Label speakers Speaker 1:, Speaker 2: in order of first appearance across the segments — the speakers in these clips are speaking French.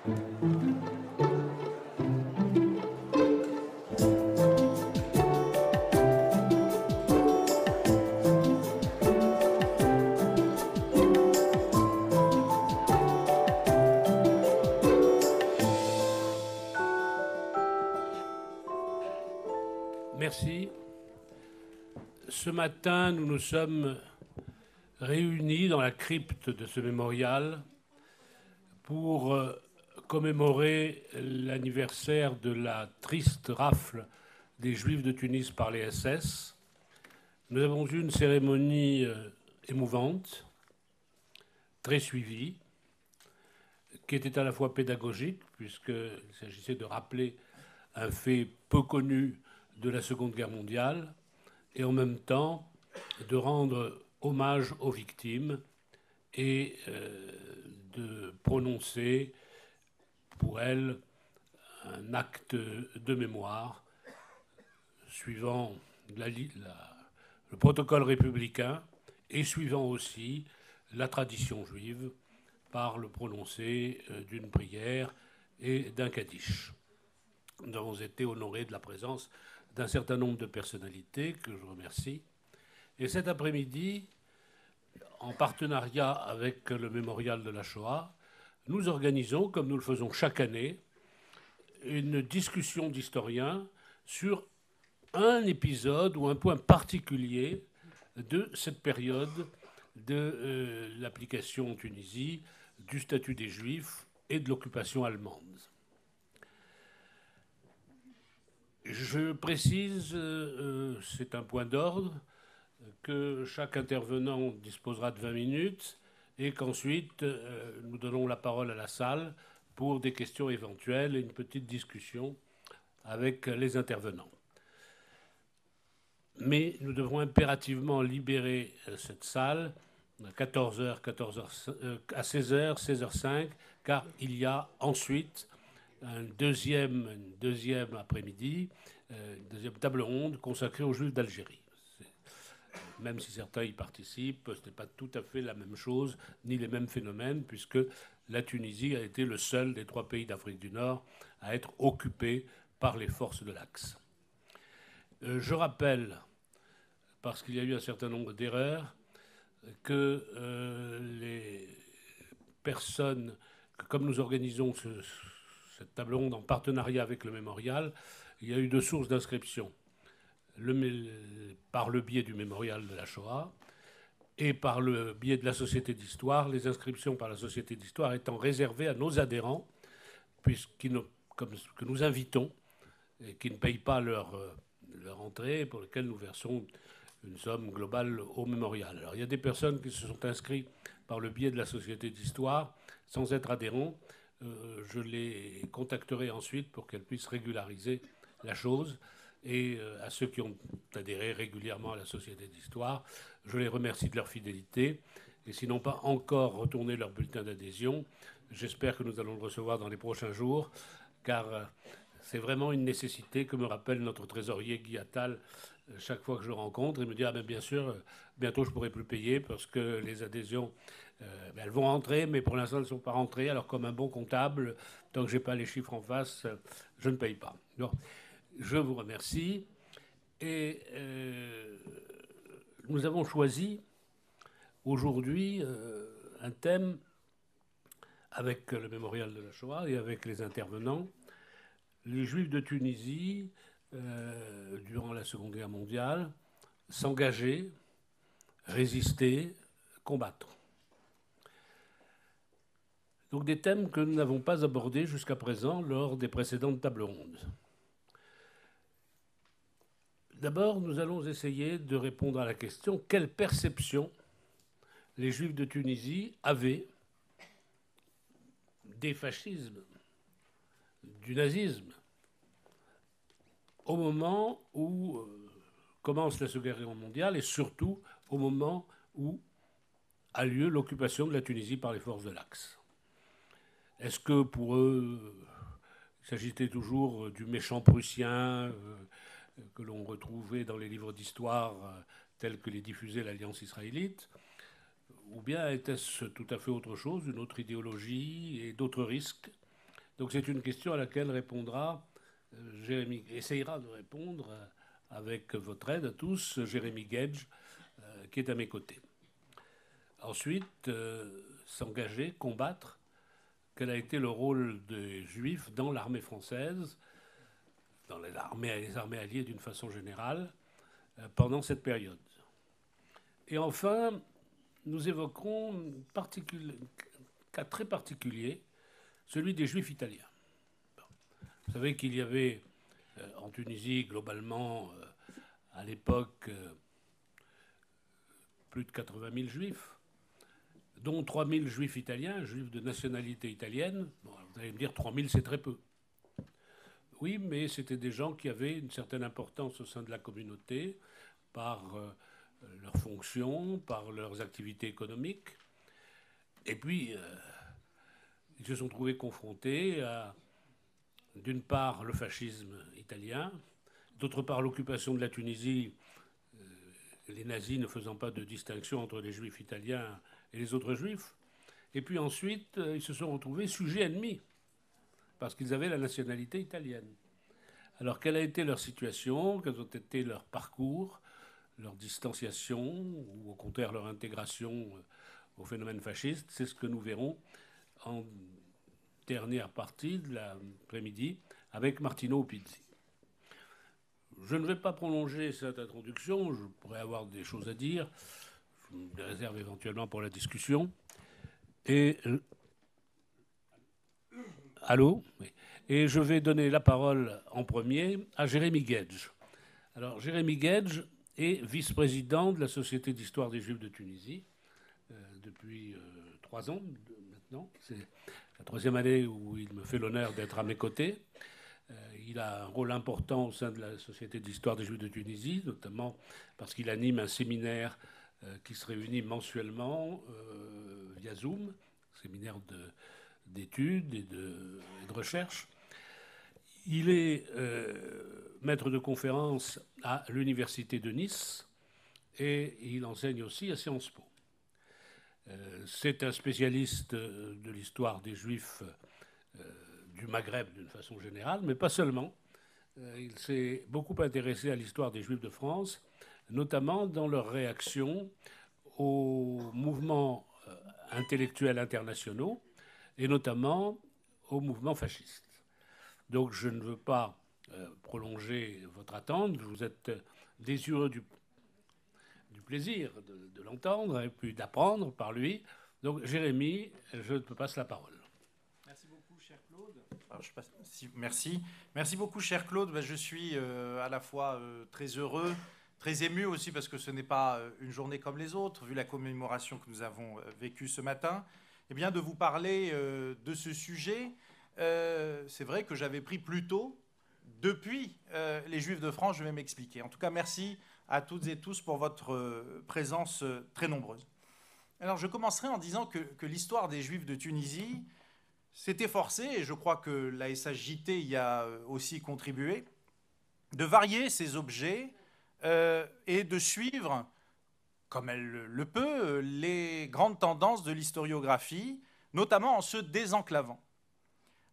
Speaker 1: Merci. Ce matin, nous nous sommes réunis dans la crypte de ce mémorial pour commémorer l'anniversaire de la triste rafle des Juifs de Tunis par les SS. Nous avons eu une cérémonie émouvante, très suivie, qui était à la fois pédagogique, puisqu'il s'agissait de rappeler un fait peu connu de la Seconde Guerre mondiale, et en même temps de rendre hommage aux victimes et de prononcer pour elles un acte de mémoire suivant le protocole républicain et suivant aussi la tradition juive par le prononcé d'une prière et d'un kaddish. Nous avons été honorés de la présence d'un certain nombre de personnalités que je remercie. Et cet après-midi, en partenariat avec le Mémorial de la Shoah, nous organisons, comme nous le faisons chaque année, une discussion d'historiens sur un épisode ou un point particulier de cette période de l'application en Tunisie du statut des Juifs et de l'occupation allemande. Je précise, c'est un point d'ordre, que chaque intervenant disposera de 20 minutes et qu'ensuite nous donnons la parole à la salle pour des questions éventuelles et une petite discussion avec les intervenants. Mais nous devrons impérativement libérer cette salle à 14h, à 16h, 16h05, car il y a ensuite une deuxième après-midi, une deuxième table ronde consacrée aux Juifs d'Algérie. Même si certains y participent, ce n'est pas tout à fait la même chose, ni les mêmes phénomènes, puisque la Tunisie a été le seul des 3 pays d'Afrique du Nord à être occupé par les forces de l'Axe. Je rappelle, parce qu'il y a eu un certain nombre d'erreurs, que les personnes, que comme nous organisons cette table ronde en partenariat avec le mémorial, il y a eu 2 sources d'inscription. Par le biais du mémorial de la Shoah et par le biais de la Société d'Histoire, les inscriptions par la Société d'Histoire étant réservées à nos adhérents, que nous invitons et qui ne payent pas leur entrée, pour lesquels nous versons une somme globale au mémorial. Alors il y a des personnes qui se sont inscrites par le biais de la Société d'Histoire sans être adhérents. Je les contacterai ensuite pour qu'elles puissent régulariser la chose. Et à ceux qui ont adhéré régulièrement à la Société d'Histoire, je les remercie de leur fidélité. Et s'ils n'ont pas encore retourné leur bulletin d'adhésion, j'espère que nous allons le recevoir dans les prochains jours, car c'est vraiment une nécessité que me rappelle notre trésorier Guy Attal chaque fois que je le rencontre. Il me dit « Ah ben bien sûr, bientôt je ne pourrai plus payer parce que les adhésions, elles vont rentrer, mais pour l'instant elles ne sont pas rentrées. Alors comme un bon comptable, tant que je n'ai pas les chiffres en face, je ne paye pas. » Donc, je vous remercie. Et nous avons choisi aujourd'hui un thème avec le mémorial de la Shoah et avec les intervenants. Les Juifs de Tunisie, durant la Seconde Guerre mondiale, s'engager, résister, combattre. Donc des thèmes que nous n'avons pas abordés jusqu'à présent lors des précédentes tables rondes. D'abord, nous allons essayer de répondre à la question quelle perception les Juifs de Tunisie avaient des fascismes, du nazisme, au moment où commence la Seconde Guerre mondiale et surtout au moment où a lieu l'occupation de la Tunisie par les forces de l'Axe. Est-ce que pour eux, il s'agissait toujours du méchant prussien que l'on retrouvait dans les livres d'histoire tels que les diffusait l'Alliance israélite, ou bien était-ce tout à fait autre chose, une autre idéologie et d'autres risques Donc c'est une question à laquelle Jérémy essayera de répondre avec votre aide à tous, Jérémy Gage, qui est à mes côtés. Ensuite, s'engager, combattre. Quel a été le rôle des Juifs dans l'armée française, dans les armées alliées d'une façon générale, pendant cette période. Et enfin, nous évoquerons un cas très particulier, celui des Juifs italiens. Vous savez qu'il y avait en Tunisie, globalement, à l'époque, plus de 80 000 Juifs, dont 3 000 Juifs italiens, Juifs de nationalité italienne. Bon, vous allez me dire, 3 000, c'est très peu. Oui, mais c'était des gens qui avaient une certaine importance au sein de la communauté par leurs fonctions, par leurs activités économiques. Et puis, ils se sont trouvés confrontés à, d'une part, le fascisme italien, d'autre part, l'occupation de la Tunisie, les nazis ne faisant pas de distinction entre les Juifs italiens et les autres Juifs. Et puis ensuite, ils se sont retrouvés sujets ennemis, parce qu'ils avaient la nationalité italienne. Alors, quelle a été leur situation? Quels ont été leurs parcours, leur distanciation, ou au contraire leur intégration au phénomène fasciste? C'est ce que nous verrons en dernière partie de l'après-midi avec Martino Pizzi. Je ne vais pas prolonger cette introduction, je pourrais avoir des choses à dire, je me les réserve éventuellement pour la discussion. Et allô? Oui. Et je vais donner la parole en premier à Jérémy Gage. Alors, Jérémy Gage est vice-président de la Société d'histoire des Juifs de Tunisie depuis 3 ans maintenant. C'est la 3e année où il me fait l'honneur d'être à mes côtés. Il a un rôle important au sein de la Société d'histoire des Juifs de Tunisie, notamment parce qu'il anime un séminaire qui se réunit mensuellement via Zoom, séminaire d'études et de recherche. Il est maître de conférence à l'Université de Nice et il enseigne aussi à Sciences Po. C'est un spécialiste de l'histoire des Juifs du Maghreb d'une façon générale, mais pas seulement. Il s'est beaucoup intéressé à l'histoire des Juifs de France, notamment dans leur réaction aux mouvements intellectuels internationaux et notamment aux mouvements fascistes. Donc je ne veux pas prolonger votre attente. Vous êtes désireux du plaisir de l'entendre et puis d'apprendre par lui. Donc Jérémy, je te passe la parole.
Speaker 2: Merci beaucoup, cher Claude. Merci beaucoup, cher Claude. Je suis à la fois très heureux, très ému aussi, parce que ce n'est pas une journée comme les autres, vu la commémoration que nous avons vécue ce matin, eh bien, de vous parler de ce sujet. C'est vrai que j'avais pris plus tôt, depuis les Juifs de France, je vais m'expliquer. En tout cas, merci à toutes et tous pour votre présence très nombreuse. Alors, je commencerai en disant que l'histoire des Juifs de Tunisie s'est efforcée, et je crois que la SHJT y a aussi contribué, de varier ses objets et de suivre, comme elle le peut, les grandes tendances de l'historiographie, notamment en se désenclavant.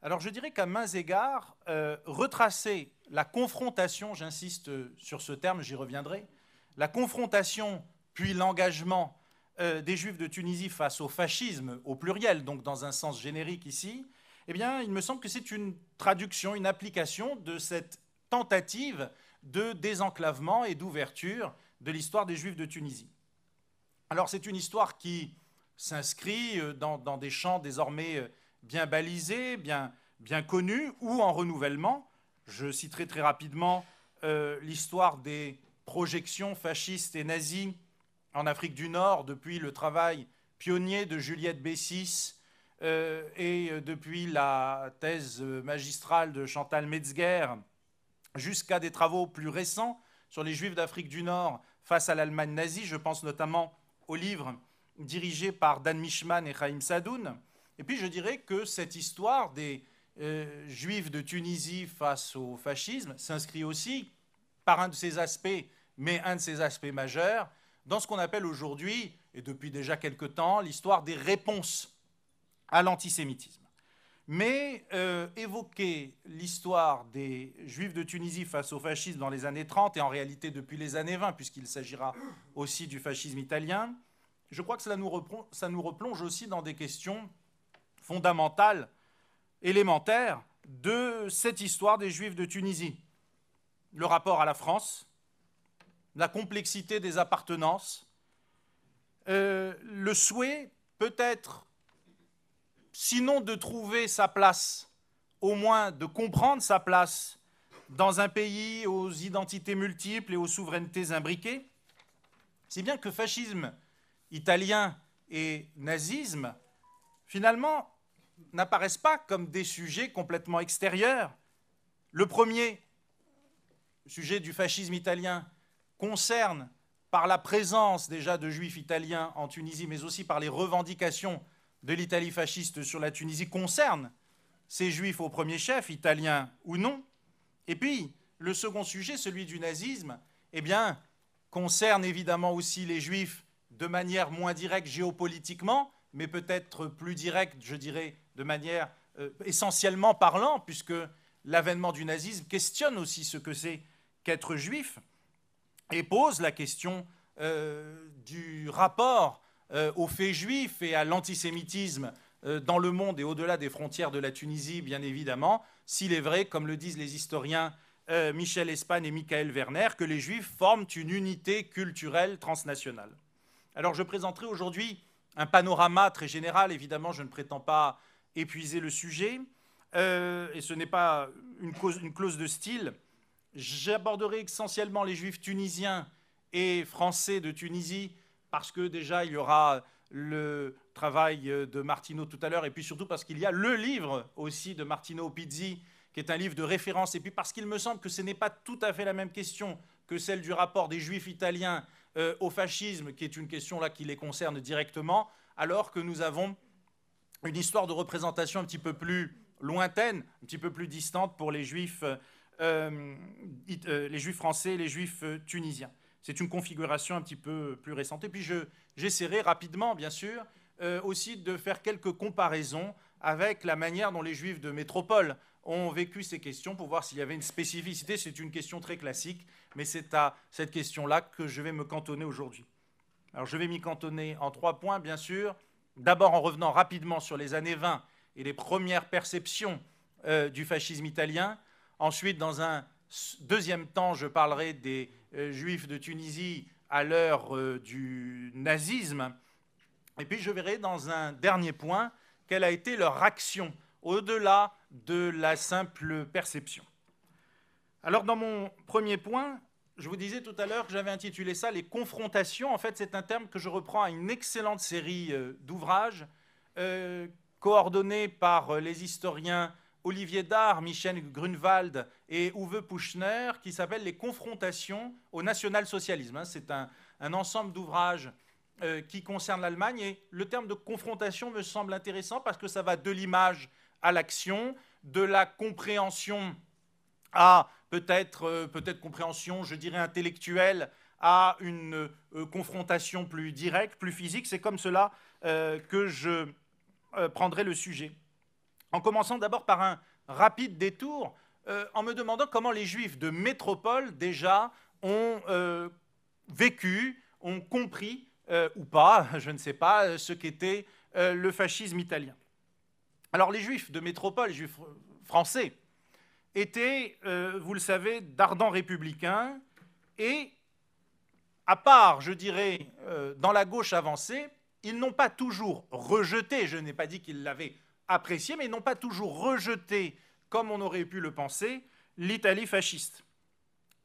Speaker 2: Alors je dirais qu'à maints égards, retracer la confrontation, j'insiste sur ce terme, j'y reviendrai, la confrontation puis l'engagement des Juifs de Tunisie face au fascisme, au pluriel, donc dans un sens générique ici, eh bien, il me semble que c'est une traduction, une application de cette tentative de désenclavement et d'ouverture de l'histoire des Juifs de Tunisie. Alors c'est une histoire qui s'inscrit dans des champs désormais bien balisés, bien connus, ou en renouvellement. Je citerai très rapidement l'histoire des projections fascistes et nazies en Afrique du Nord, depuis le travail pionnier de Juliette Bessis et depuis la thèse magistrale de Chantal Metzger, jusqu'à des travaux plus récents sur les Juifs d'Afrique du Nord face à l'Allemagne nazie. Je pense notamment au livre dirigé par Dan Mishman et Chaim Sadoun. Et puis je dirais que cette histoire des Juifs de Tunisie face au fascisme s'inscrit aussi par un de ses aspects, mais un de ses aspects majeurs, dans ce qu'on appelle aujourd'hui, et depuis déjà quelque temps, l'histoire des réponses à l'antisémitisme. mais évoquer l'histoire des Juifs de Tunisie face au fascisme dans les années 30 et en réalité depuis les années 20, puisqu'il s'agira aussi du fascisme italien, je crois que ça nous replonge aussi dans des questions fondamentales, élémentaires de cette histoire des Juifs de Tunisie. Le rapport à la France, la complexité des appartenances, le souhait peut-être, sinon de trouver sa place, au moins de comprendre sa place dans un pays aux identités multiples et aux souverainetés imbriquées, si bien que fascisme italien et nazisme, finalement, n'apparaissent pas comme des sujets complètement extérieurs. Le premier sujet du fascisme italien concerne, par la présence déjà de juifs italiens en Tunisie, mais aussi par les revendications de l'Italie fasciste sur la Tunisie, concerne ces juifs au premier chef, italiens ou non. Et puis, le second sujet, celui du nazisme, eh bien, concerne évidemment aussi les juifs de manière moins directe géopolitiquement, mais peut-être plus directe, je dirais, de manière essentiellement parlant, puisque l'avènement du nazisme questionne aussi ce que c'est qu'être juif et pose la question du rapport aux faits juifs et à l'antisémitisme dans le monde et au-delà des frontières de la Tunisie, bien évidemment, s'il est vrai, comme le disent les historiens Michel Espagne et Michael Werner, que les juifs forment une unité culturelle transnationale. Alors je présenterai aujourd'hui un panorama très général, évidemment je ne prétends pas épuiser le sujet, et ce n'est pas une clause de style. J'aborderai essentiellement les juifs tunisiens et français de Tunisie, parce que déjà il y aura le travail de Martino tout à l'heure, et puis surtout parce qu'il y a le livre aussi de Martino Pizzi, qui est un livre de référence, et puis parce qu'il me semble que ce n'est pas tout à fait la même question que celle du rapport des juifs italiens au fascisme, qui est une question là qui les concerne directement, alors que nous avons une histoire de représentation un petit peu plus lointaine, un petit peu plus distante pour les juifs français et les juifs tunisiens. C'est une configuration un petit peu plus récente. Et puis j'essaierai rapidement, bien sûr, aussi de faire quelques comparaisons avec la manière dont les juifs de métropole ont vécu ces questions pour voir s'il y avait une spécificité. C'est une question très classique, mais c'est à cette question-là que je vais me cantonner aujourd'hui. Alors je vais m'y cantonner en 3 points, bien sûr. D'abord en revenant rapidement sur les années 20 et les premières perceptions du fascisme italien. Ensuite, dans un deuxième temps, je parlerai des juifs de Tunisie à l'heure du nazisme. Et puis je verrai dans un dernier point quelle a été leur action au-delà de la simple perception. Alors dans mon premier point, je vous disais tout à l'heure que j'avais intitulé ça « Les confrontations ». En fait, c'est un terme que je reprends à une excellente série d'ouvrages coordonnés par les historiens Olivier Dahr, Michel Grunewald et Uwe Puchner, qui s'appelle « Les confrontations au national-socialisme ». C'est un ensemble d'ouvrages qui concerne l'Allemagne. Et le terme de confrontation me semble intéressant parce que ça va de l'image à l'action, de la compréhension à peut-être compréhension, je dirais, intellectuelle, à une confrontation plus directe, plus physique. C'est comme cela que je prendrai le sujet. En commençant d'abord par un rapide détour, en me demandant comment les Juifs de métropole, déjà, ont vécu, ont compris, ou pas, je ne sais pas, ce qu'était le fascisme italien. Alors les Juifs de métropole, les Juifs français, étaient, vous le savez, d'ardents républicains et, à part, je dirais, dans la gauche avancée, ils n'ont pas toujours rejeté, je n'ai pas dit qu'ils l'avaient apprécié, mais ils n'ont pas toujours rejeté, comme on aurait pu le penser, l'Italie fasciste.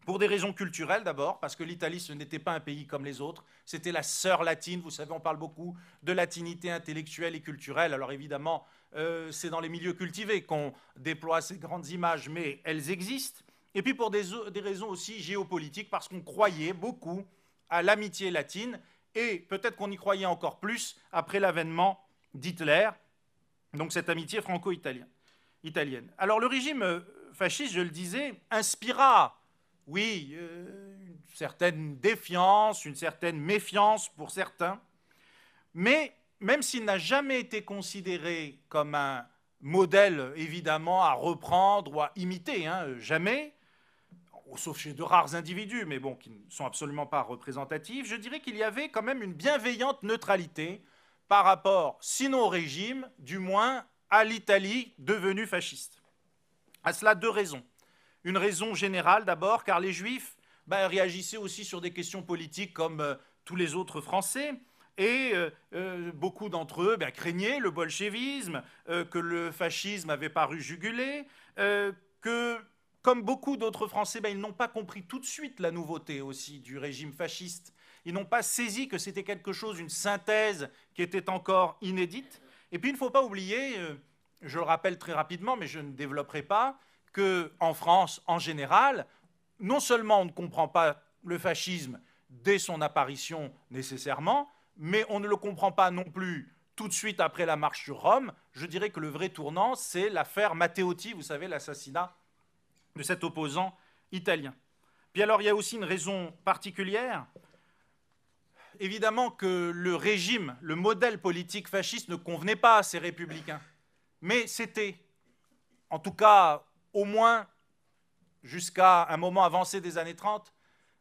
Speaker 2: Pour des raisons culturelles d'abord, parce que l'Italie, ce n'était pas un pays comme les autres, c'était la sœur latine, vous savez, on parle beaucoup de latinité intellectuelle et culturelle, alors évidemment, c'est dans les milieux cultivés qu'on déploie ces grandes images, mais elles existent. Et puis pour des raisons aussi géopolitiques, parce qu'on croyait beaucoup à l'amitié latine, et peut-être qu'on y croyait encore plus après l'avènement d'Hitler, donc cette amitié franco-italienne. Alors le régime fasciste, je le disais, inspira, oui, une certaine défiance, une certaine méfiance pour certains, mais même s'il n'a jamais été considéré comme un modèle évidemment à reprendre ou à imiter, hein, jamais, sauf chez de rares individus, mais bon, qui ne sont absolument pas représentatifs. Je dirais qu'il y avait quand même une bienveillante neutralité par rapport, sinon au régime, du moins à l'Italie devenue fasciste. À cela, deux raisons. Une raison générale d'abord, car les Juifs réagissaient aussi sur des questions politiques comme tous les autres Français, et beaucoup d'entre eux craignaient le bolchevisme, que le fascisme avait paru jugulé, que, comme beaucoup d'autres Français, ils n'ont pas compris tout de suite la nouveauté aussi du régime fasciste. Ils n'ont pas saisi que c'était quelque chose, une synthèse qui était encore inédite. Et puis il ne faut pas oublier, je le rappelle très rapidement, mais je ne développerai pas, qu'en France, en général, non seulement on ne comprend pas le fascisme dès son apparition nécessairement, mais on ne le comprend pas non plus tout de suite après la marche sur Rome. Je dirais que le vrai tournant, c'est l'affaire Matteotti, vous savez, l'assassinat de cet opposant italien. Puis alors, il y a aussi une raison particulière. Évidemment que le régime, le modèle politique fasciste ne convenait pas à ces républicains. Mais c'était, en tout cas, au moins jusqu'à un moment avancé des années 30,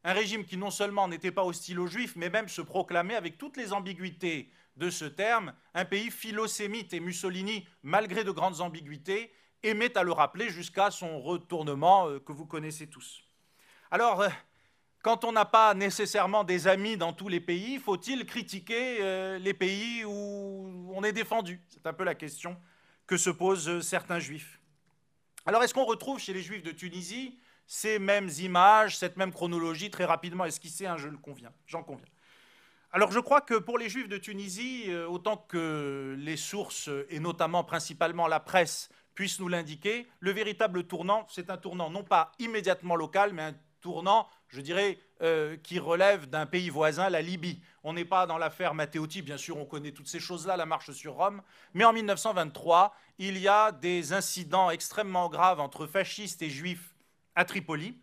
Speaker 2: un régime qui non seulement n'était pas hostile aux Juifs, mais même se proclamait, avec toutes les ambiguïtés de ce terme, un pays philosémite. Et Mussolini, malgré de grandes ambiguïtés, aimait à le rappeler jusqu'à son retournement que vous connaissez tous. Alors, quand on n'a pas nécessairement des amis dans tous les pays, faut-il critiquer les pays où on est défendu? C'est un peu la question que se posent certains Juifs. Alors, est-ce qu'on retrouve chez les Juifs de Tunisie ces mêmes images, cette même chronologie très rapidement esquissée, hein, j'en conviens. Alors je crois que pour les Juifs de Tunisie, autant que les sources, et notamment principalement la presse, puissent nous l'indiquer, le véritable tournant, c'est un tournant non pas immédiatement local, mais un tournant, je dirais, qui relève d'un pays voisin, la Libye. On n'est pas dans l'affaire Matteotti, bien sûr, on connaît toutes ces choses-là, la marche sur Rome, mais en 1923, il y a des incidents extrêmement graves entre fascistes et juifs à Tripoli,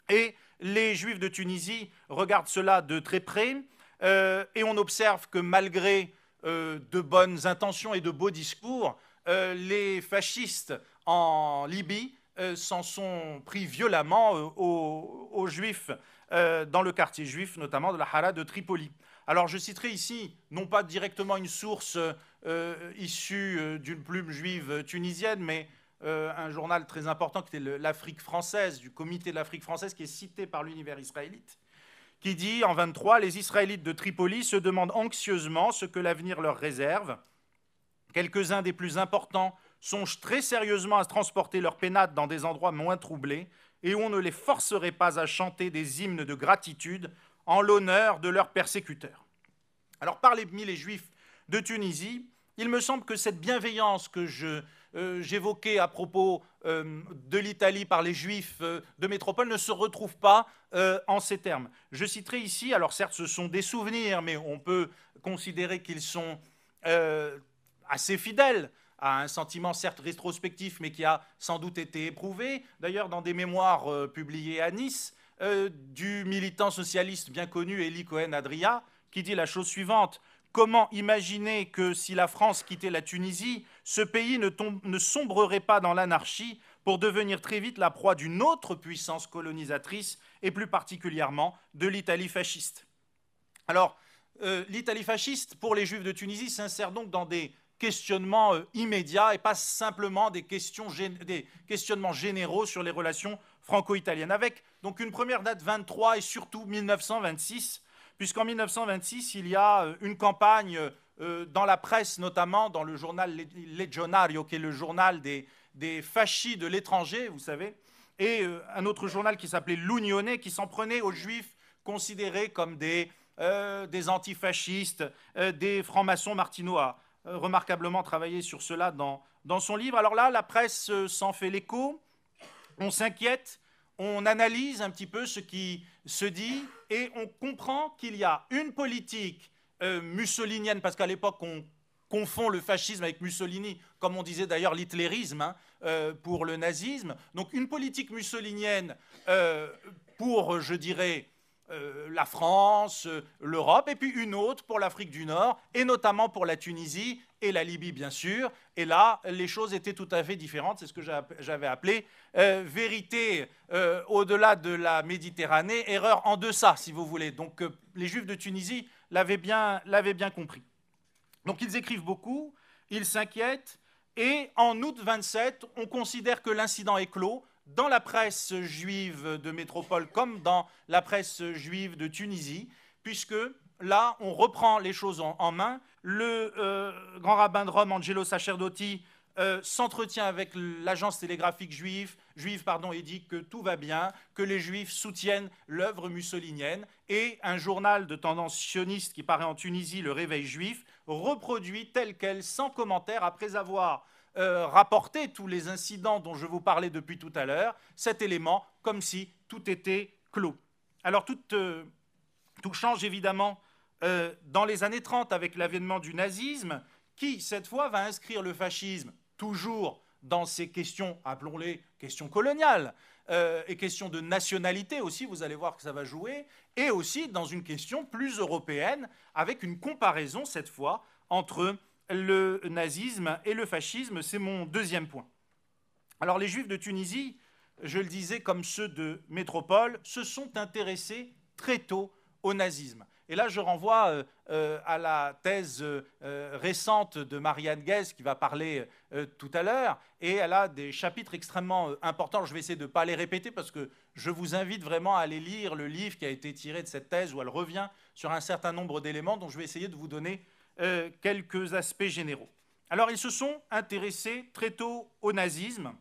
Speaker 2: et les Juifs de Tunisie regardent cela de très près, et on observe que malgré de bonnes intentions et de beaux discours, les fascistes en Libye s'en sont pris violemment aux Juifs dans le quartier juif, notamment de la Hara de Tripoli. Alors je citerai ici, non pas directement une source issue d'une plume juive tunisienne, mais un journal très important qui était l'Afrique française, du comité de l'Afrique française, qui est cité par l'univers israélite, qui dit en 23, les Israélites de Tripoli se demandent anxieusement ce que l'avenir leur réserve. Quelques-uns des plus importants songent très sérieusement à transporter leurs pénates dans des endroits moins troublés et où on ne les forcerait pas à chanter des hymnes de gratitude en l'honneur de leurs persécuteurs. Alors parmi les Juifs de Tunisie, il me semble que cette bienveillance que j'évoquais à propos de l'Italie par les Juifs de métropole ne se retrouve pas en ces termes. Je citerai ici, alors certes ce sont des souvenirs, mais on peut considérer qu'ils sont assez fidèles à un sentiment certes rétrospectif, mais qui a sans doute été éprouvé, d'ailleurs dans des mémoires publiées à Nice, du militant socialiste bien connu Élie Cohen-Adria, qui dit la chose suivante: comment imaginer que si la France quittait la Tunisie, ce pays ne sombrerait pas dans l'anarchie pour devenir très vite la proie d'une autre puissance colonisatrice, et plus particulièrement de l'Italie fasciste. Alors, l'Italie fasciste, pour les Juifs de Tunisie, s'insère donc dans des questionnements immédiats et pas simplement des questionnements généraux sur les relations franco-italiennes, avec donc une première date 23 et surtout 1926, puisqu'en 1926, il y a une campagne dans la presse, notamment dans le journal Legionario, qui est le journal des fascis de l'étranger, vous savez, et un autre journal qui s'appelait l'Unione, qui s'en prenait aux Juifs considérés comme des antifascistes, des francs-maçons. Martineau a remarquablement travaillé sur cela dans son livre. Alors là, la presse s'en fait l'écho, on s'inquiète, on analyse un petit peu ce qui se dit et on comprend qu'il y a une politique mussolinienne, parce qu'à l'époque on confond le fascisme avec Mussolini, comme on disait d'ailleurs l'hitlérisme pour le nazisme. Donc une politique mussolinienne pour, je dirais, la France, l'Europe, et puis une autre pour l'Afrique du Nord, et notamment pour la Tunisie et la Libye, bien sûr. Et là, les choses étaient tout à fait différentes. C'est ce que j'avais appelé vérité au-delà de la Méditerranée, erreur en deçà, si vous voulez. Donc, les Juifs de Tunisie l'avaient bien compris. Donc, ils écrivent beaucoup, ils s'inquiètent, et en août 27, on considère que l'incident est clos, dans la presse juive de métropole comme dans la presse juive de Tunisie, puisque là, on reprend les choses en main. Le grand rabbin de Rome, Angelo Sacerdotti, s'entretient avec l'agence télégraphique juive et dit que tout va bien, que les Juifs soutiennent l'œuvre mussolinienne. Et un journal de tendance sioniste qui paraît en Tunisie, Le Réveil juif, reproduit tel quel, sans commentaire, après avoir rapporté tous les incidents dont je vous parlais depuis tout à l'heure, cet élément, comme si tout était clos. Alors tout change évidemment dans les années 30 avec l'avènement du nazisme, qui cette fois va inscrire le fascisme toujours dans ces questions, appelons-les questions coloniales, et questions de nationalité aussi, vous allez voir que ça va jouer, et aussi dans une question plus européenne, avec une comparaison cette fois entre le nazisme et le fascisme. C'est mon deuxième point. Alors les Juifs de Tunisie, je le disais comme ceux de métropole, se sont intéressés très tôt au nazisme. Et là, je renvoie à la thèse récente de Marianne Guez, qui va parler tout à l'heure, et elle a des chapitres extrêmement importants. Je vais essayer de ne pas les répéter, parce que je vous invite vraiment à aller lire le livre qui a été tiré de cette thèse, où elle revient sur un certain nombre d'éléments, dont je vais essayer de vous donner quelques aspects généraux. Alors, ils se sont intéressés très tôt au nazisme,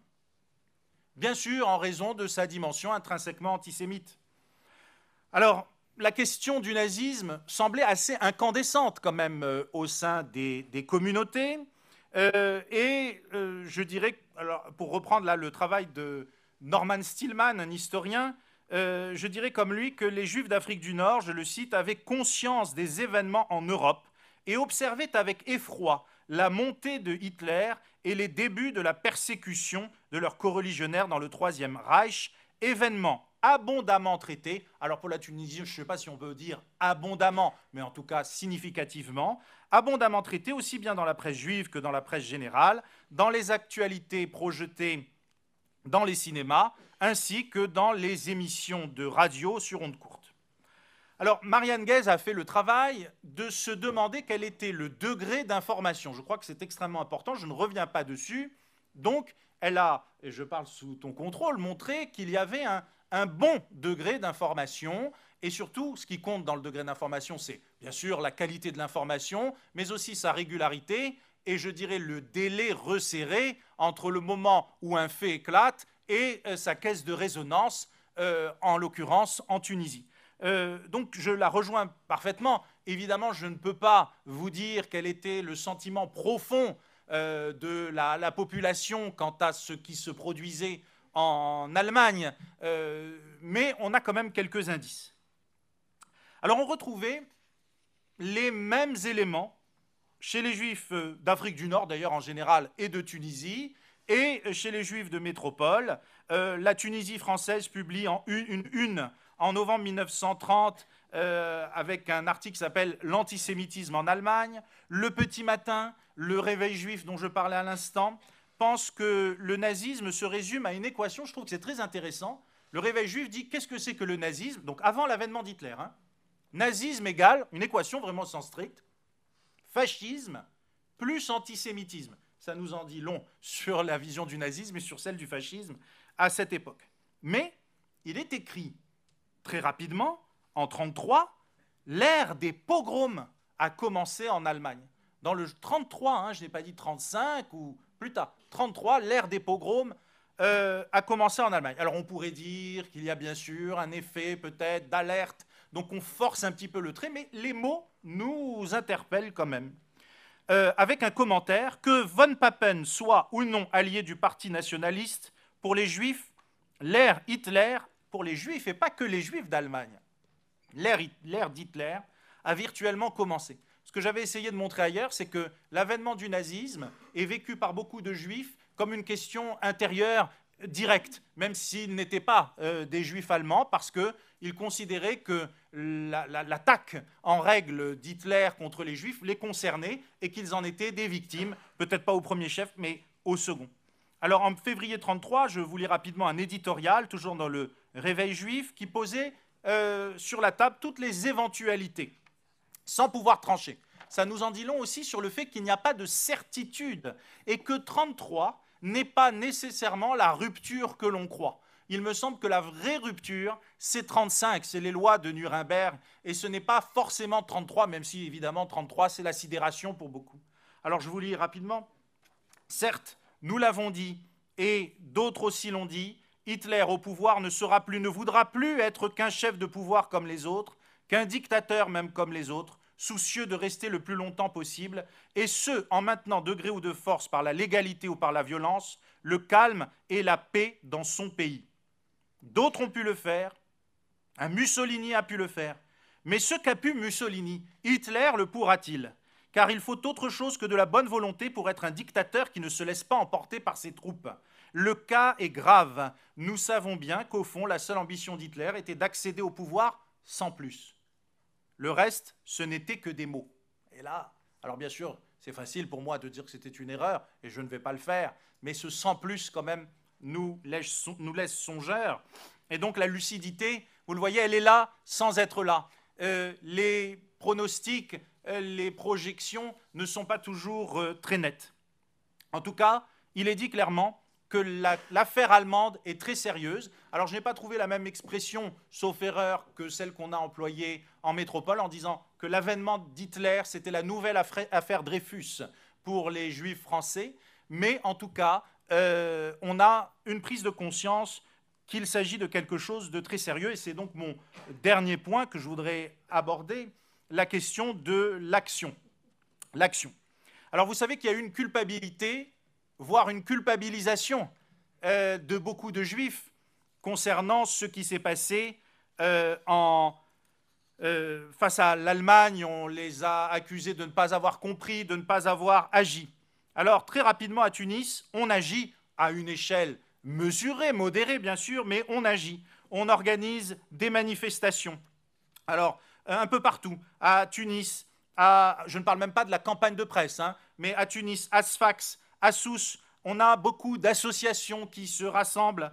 Speaker 2: bien sûr en raison de sa dimension intrinsèquement antisémite. Alors, la question du nazisme semblait assez incandescente quand même au sein des communautés. Je dirais, alors, pour reprendre là le travail de Norman Stillman, un historien, je dirais comme lui que les Juifs d'Afrique du Nord, je le cite, avaient conscience des événements en Europe et observaient avec effroi la montée de Hitler et les débuts de la persécution de leurs coreligionnaires dans le Troisième Reich, événements abondamment traités. Alors pour la Tunisie, je ne sais pas si on peut dire abondamment, mais en tout cas significativement, abondamment traités aussi bien dans la presse juive que dans la presse générale, dans les actualités projetées dans les cinémas, ainsi que dans les émissions de radio sur ondes courtes. Alors, Marianne Guez a fait le travail de se demander quel était le degré d'information. Je crois que c'est extrêmement important, je ne reviens pas dessus. Donc, elle a, et je parle sous ton contrôle, montré qu'il y avait un bon degré d'information. Et surtout, ce qui compte dans le degré d'information, c'est bien sûr la qualité de l'information, mais aussi sa régularité et je dirais le délai resserré entre le moment où un fait éclate et sa caisse de résonance, en l'occurrence en Tunisie. Donc je la rejoins parfaitement. Évidemment, je ne peux pas vous dire quel était le sentiment profond de la population quant à ce qui se produisait en Allemagne, mais on a quand même quelques indices. Alors on retrouvait les mêmes éléments chez les Juifs d'Afrique du Nord, d'ailleurs en général, et de Tunisie, et chez les Juifs de métropole. La Tunisie française publie une une en novembre 1930 avec un article qui s'appelle « L'antisémitisme en Allemagne ». Le Petit Matin, le Réveil juif dont je parlais à l'instant, pense que le nazisme se résume à une équation. Je trouve que c'est très intéressant. Le Réveil juif dit qu'est-ce que c'est que le nazisme, donc avant l'avènement d'Hitler. Nazisme égale une équation vraiment au sens strict, fascisme plus antisémitisme. Ça nous en dit long sur la vision du nazisme et sur celle du fascisme à cette époque. Mais il est écrit très rapidement, en 1933, l'ère des pogroms a commencé en Allemagne. Dans le 1933, je n'ai pas dit 1935 ou plus tard, 1933, l'ère des pogroms a commencé en Allemagne. Alors on pourrait dire qu'il y a bien sûr un effet peut-être d'alerte, donc on force un petit peu le trait, mais les mots nous interpellent quand même. Avec un commentaire, que von Papen soit ou non allié du parti nationaliste, pour les Juifs, l'ère Hitler, pour les Juifs et pas que les Juifs d'Allemagne, l'ère d'Hitler a virtuellement commencé. Ce que j'avais essayé de montrer ailleurs, c'est que l'avènement du nazisme est vécu par beaucoup de Juifs comme une question intérieure directs, même s'ils n'étaient pas des juifs allemands, parce qu'ils considéraient que l'attaque en règle d'Hitler contre les juifs les concernait et qu'ils en étaient des victimes, peut-être pas au premier chef, mais au second. Alors en février 1933, je vous lis rapidement un éditorial, toujours dans le Réveil juif, qui posait sur la table toutes les éventualités, sans pouvoir trancher. Ça nous en dit long aussi sur le fait qu'il n'y a pas de certitude et que 1933 n'est pas nécessairement la rupture que l'on croit. Il me semble que la vraie rupture, c'est 1935, c'est les lois de Nuremberg, et ce n'est pas forcément 1933, même si évidemment 1933, c'est la sidération pour beaucoup. Alors je vous lis rapidement. Certes, nous l'avons dit, et d'autres aussi l'ont dit, Hitler au pouvoir ne voudra plus être qu'un chef de pouvoir comme les autres, qu'un dictateur même comme les autres, soucieux de rester le plus longtemps possible, et ce, en maintenant de gré ou de force par la légalité ou par la violence, le calme et la paix dans son pays. D'autres ont pu le faire, un Mussolini a pu le faire, mais ce qu'a pu Mussolini, Hitler le pourra-t-il ? Car il faut autre chose que de la bonne volonté pour être un dictateur qui ne se laisse pas emporter par ses troupes. Le cas est grave. Nous savons bien qu'au fond, la seule ambition d'Hitler était d'accéder au pouvoir sans plus. Le reste, ce n'était que des mots. Et là, alors bien sûr, c'est facile pour moi de dire que c'était une erreur, et je ne vais pas le faire, mais ce sans plus, quand même, nous laisse songeurs. Et donc la lucidité, vous le voyez, elle est là sans être là. Les pronostics, les projections ne sont pas toujours très nettes. En tout cas, il est dit clairement que l'affaire allemande est très sérieuse. Alors, je n'ai pas trouvé la même expression, sauf erreur, que celle qu'on a employée en métropole, en disant que l'avènement d'Hitler, c'était la nouvelle affaire Dreyfus pour les juifs français. Mais en tout cas, on a une prise de conscience qu'il s'agit de quelque chose de très sérieux. Et c'est donc mon dernier point que je voudrais aborder, la question de l'action. L'action. Alors, vous savez qu'il y a eu une culpabilité, voire une culpabilisation de beaucoup de juifs concernant ce qui s'est passé face à l'Allemagne. On les a accusés de ne pas avoir compris, de ne pas avoir agi. Alors, très rapidement, à Tunis, on agit à une échelle mesurée, modérée, bien sûr, mais on agit. On organise des manifestations. Alors, un peu partout, à Tunis, je ne parle même pas de la campagne de presse, mais à Tunis, à Sfax, à Sousse, on a beaucoup d'associations qui se rassemblent,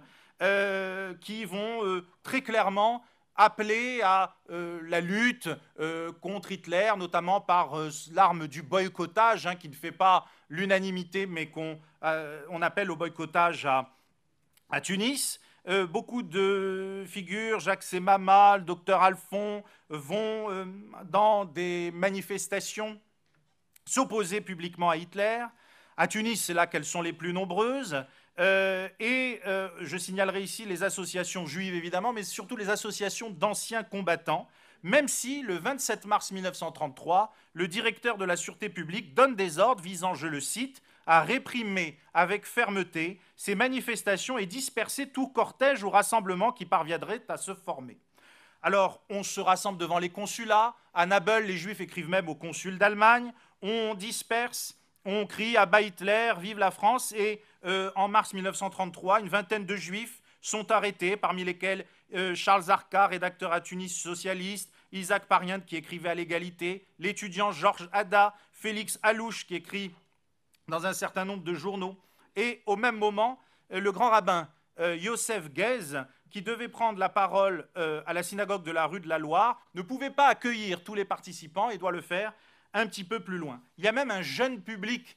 Speaker 2: qui vont très clairement appeler à la lutte contre Hitler, notamment par l'arme du boycottage, qui ne fait pas l'unanimité, mais qu'on appelle au boycottage à Tunis. Beaucoup de figures, Jacques Semama, le docteur Alphon, vont dans des manifestations s'opposer publiquement à Hitler. À Tunis, c'est là qu'elles sont les plus nombreuses. Je signalerai ici les associations juives, évidemment, mais surtout les associations d'anciens combattants, même si, le 27 mars 1933, le directeur de la Sûreté publique donne des ordres visant, je le cite, à réprimer avec fermeté ces manifestations et disperser tout cortège ou rassemblement qui parviendrait à se former. Alors, on se rassemble devant les consulats. À Nabeul, les Juifs écrivent même au consul d'Allemagne. On disperse, on crie « à bas Hitler, vive la France ». Et en mars 1933, une vingtaine de Juifs sont arrêtés, parmi lesquels Charles Zarqa, rédacteur à Tunis socialiste, Isaac Parian, qui écrivait à l'égalité, l'étudiant Georges Hadda, Félix Alouche, qui écrit dans un certain nombre de journaux. Et au même moment, le grand rabbin Yosef Guez, qui devait prendre la parole à la synagogue de la rue de la Loire, ne pouvait pas accueillir tous les participants et doit le faire un petit peu plus loin. Il y a même un jeune public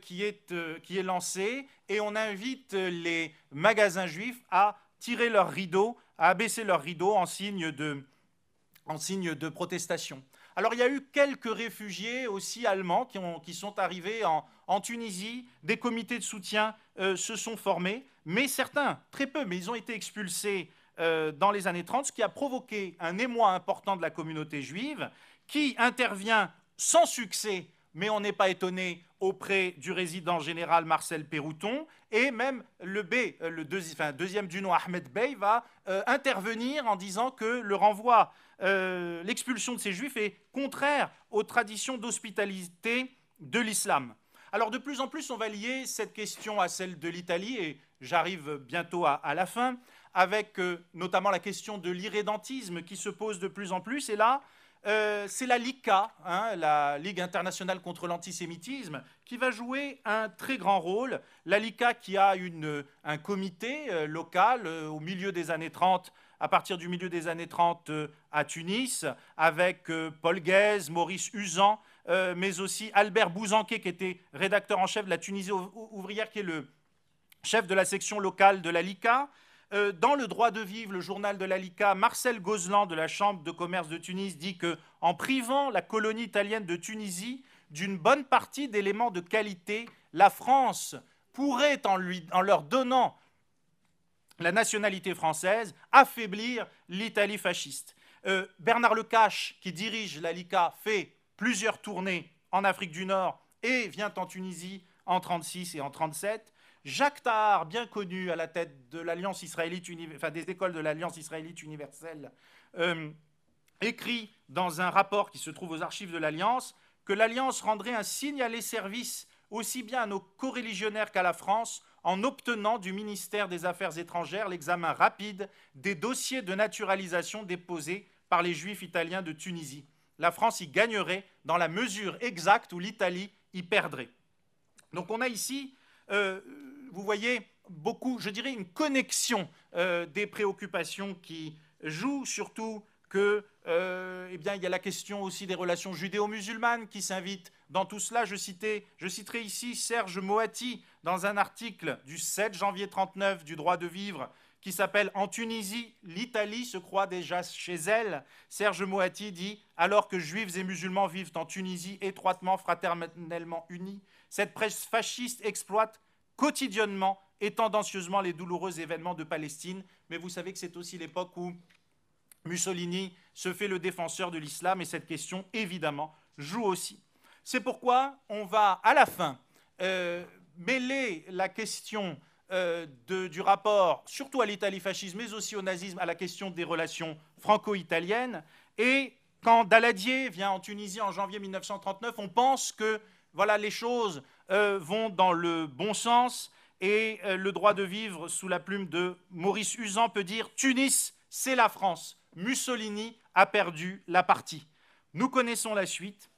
Speaker 2: qui est lancé, et on invite les magasins juifs à tirer leurs rideaux, à abaisser leurs rideaux en signe de protestation. Alors, il y a eu quelques réfugiés aussi allemands qui sont arrivés en Tunisie. Des comités de soutien se sont formés, mais certains, très peu, mais ils ont été expulsés dans les années 30, ce qui a provoqué un émoi important de la communauté juive qui intervient sans succès, mais on n'est pas étonné, auprès du résident général Marcel Pérouton, et même le deuxième du nom, Ahmed Bey, va intervenir en disant que le renvoi, l'expulsion de ces juifs est contraire aux traditions d'hospitalité de l'islam. Alors de plus en plus, on va lier cette question à celle de l'Italie, et j'arrive bientôt à la fin, avec notamment la question de l'irrédentisme qui se pose de plus en plus. Et là, c'est la LICA, hein, la Ligue internationale contre l'antisémitisme, qui va jouer un très grand rôle. La LICA qui a un comité local au milieu des années 30, à partir du milieu des années 30 à Tunis, avec Paul Guèze, Maurice Uzan, mais aussi Albert Bouzanquet, qui était rédacteur en chef de la Tunisie ouvrière, qui est le chef de la section locale de la LICA. Dans Le Droit de vivre, le journal de la LICA, Marcel Gozlan de la Chambre de commerce de Tunis dit qu'en privant la colonie italienne de Tunisie d'une bonne partie d'éléments de qualité, la France pourrait, en leur donnant la nationalité française, affaiblir l'Italie fasciste. Bernard Lecache, qui dirige la LICA, fait plusieurs tournées en Afrique du Nord et vient en Tunisie en 1936 et en 1937. Jacques Tahar, bien connu à la tête de l'Alliance israélite, des écoles de l'Alliance israélite universelle, écrit dans un rapport qui se trouve aux archives de l'Alliance que l'Alliance rendrait un signalé service aussi bien à nos coreligionnaires qu'à la France en obtenant du ministère des Affaires étrangères l'examen rapide des dossiers de naturalisation déposés par les Juifs italiens de Tunisie. La France y gagnerait dans la mesure exacte où l'Italie y perdrait. Donc on a ici, vous voyez, beaucoup, je dirais, une connexion des préoccupations qui jouent, surtout que, eh bien, il y a la question aussi des relations judéo-musulmanes qui s'invitent dans tout cela. Je citerai ici Serge Moati dans un article du 7 janvier 1939 du Droit de vivre qui s'appelle « En Tunisie, l'Italie se croit déjà chez elle ». Serge Moati dit « Alors que juifs et musulmans vivent en Tunisie étroitement, fraternellement unis, cette presse fasciste exploite quotidiennement et tendancieusement les douloureux événements de Palestine. » Mais vous savez que c'est aussi l'époque où Mussolini se fait le défenseur de l'islam et cette question, évidemment, joue aussi. C'est pourquoi on va, à la fin, mêler la question du rapport, surtout à l'Italie fasciste, mais aussi au nazisme, à la question des relations franco-italiennes. Et quand Daladier vient en Tunisie en janvier 1939, on pense que voilà, les choses vont dans le bon sens. Et Le Droit de vivre, sous la plume de Maurice Uzan, peut dire « Tunis, c'est la France. Mussolini a perdu la partie. » Nous connaissons la suite.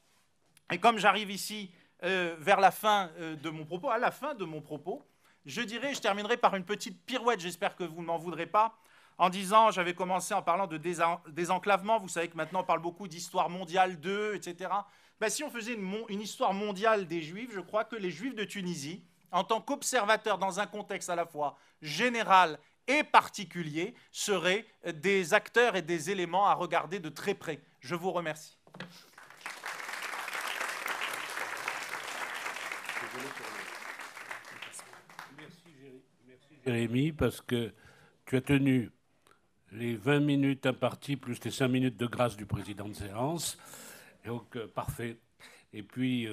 Speaker 2: Et comme j'arrive ici vers la fin de mon propos, à la fin de mon propos, je terminerai par une petite pirouette, j'espère que vous ne m'en voudrez pas, en disant, j'avais commencé en parlant de désenclavement, vous savez que maintenant on parle beaucoup d'histoire mondiale 2, etc. Ben, si on faisait une histoire mondiale des Juifs, je crois que les Juifs de Tunisie, en tant qu'observateurs dans un contexte à la fois général et particulier, seraient des acteurs et des éléments à regarder de très près. Je vous remercie.
Speaker 1: Merci Jérémy, parce que tu as tenu les 20 minutes imparties plus les 5 minutes de grâce du président de séance. Et donc, parfait. Et puis,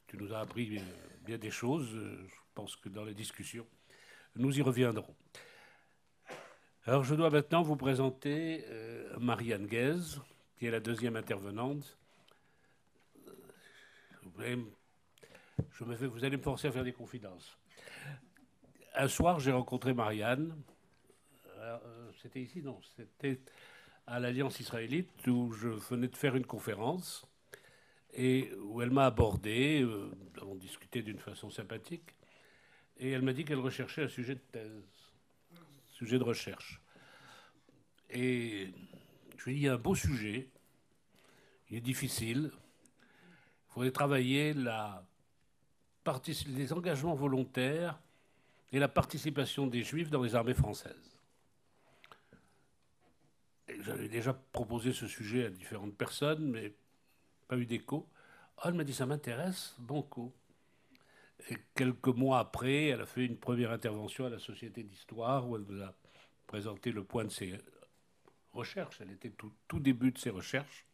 Speaker 1: tu nous as appris bien des choses. Je pense que dans les discussions, nous y reviendrons. Alors, je dois maintenant vous présenter Marianne Guèze, qui est la deuxième intervenante. Vous allez me forcer à faire des confidences. Un soir, j'ai rencontré Marianne. C'était ici, non, c'était à l'Alliance israélite où je venais de faire une conférence et où elle m'a abordé. Nous avons discuté d'une façon sympathique et elle m'a dit qu'elle recherchait un sujet de thèse, sujet de recherche. Et je lui ai dit, il y a un beau sujet, il est difficile. Il faudrait travailler les engagements volontaires et la participation des Juifs dans les armées françaises. J'avais déjà proposé ce sujet à différentes personnes, mais pas eu d'écho. Elle m'a dit, ça m'intéresse, banco. Et quelques mois après, elle a fait une première intervention à la Société d'Histoire, où elle nous a présenté le point de ses recherches. Elle était tout début de ses recherches.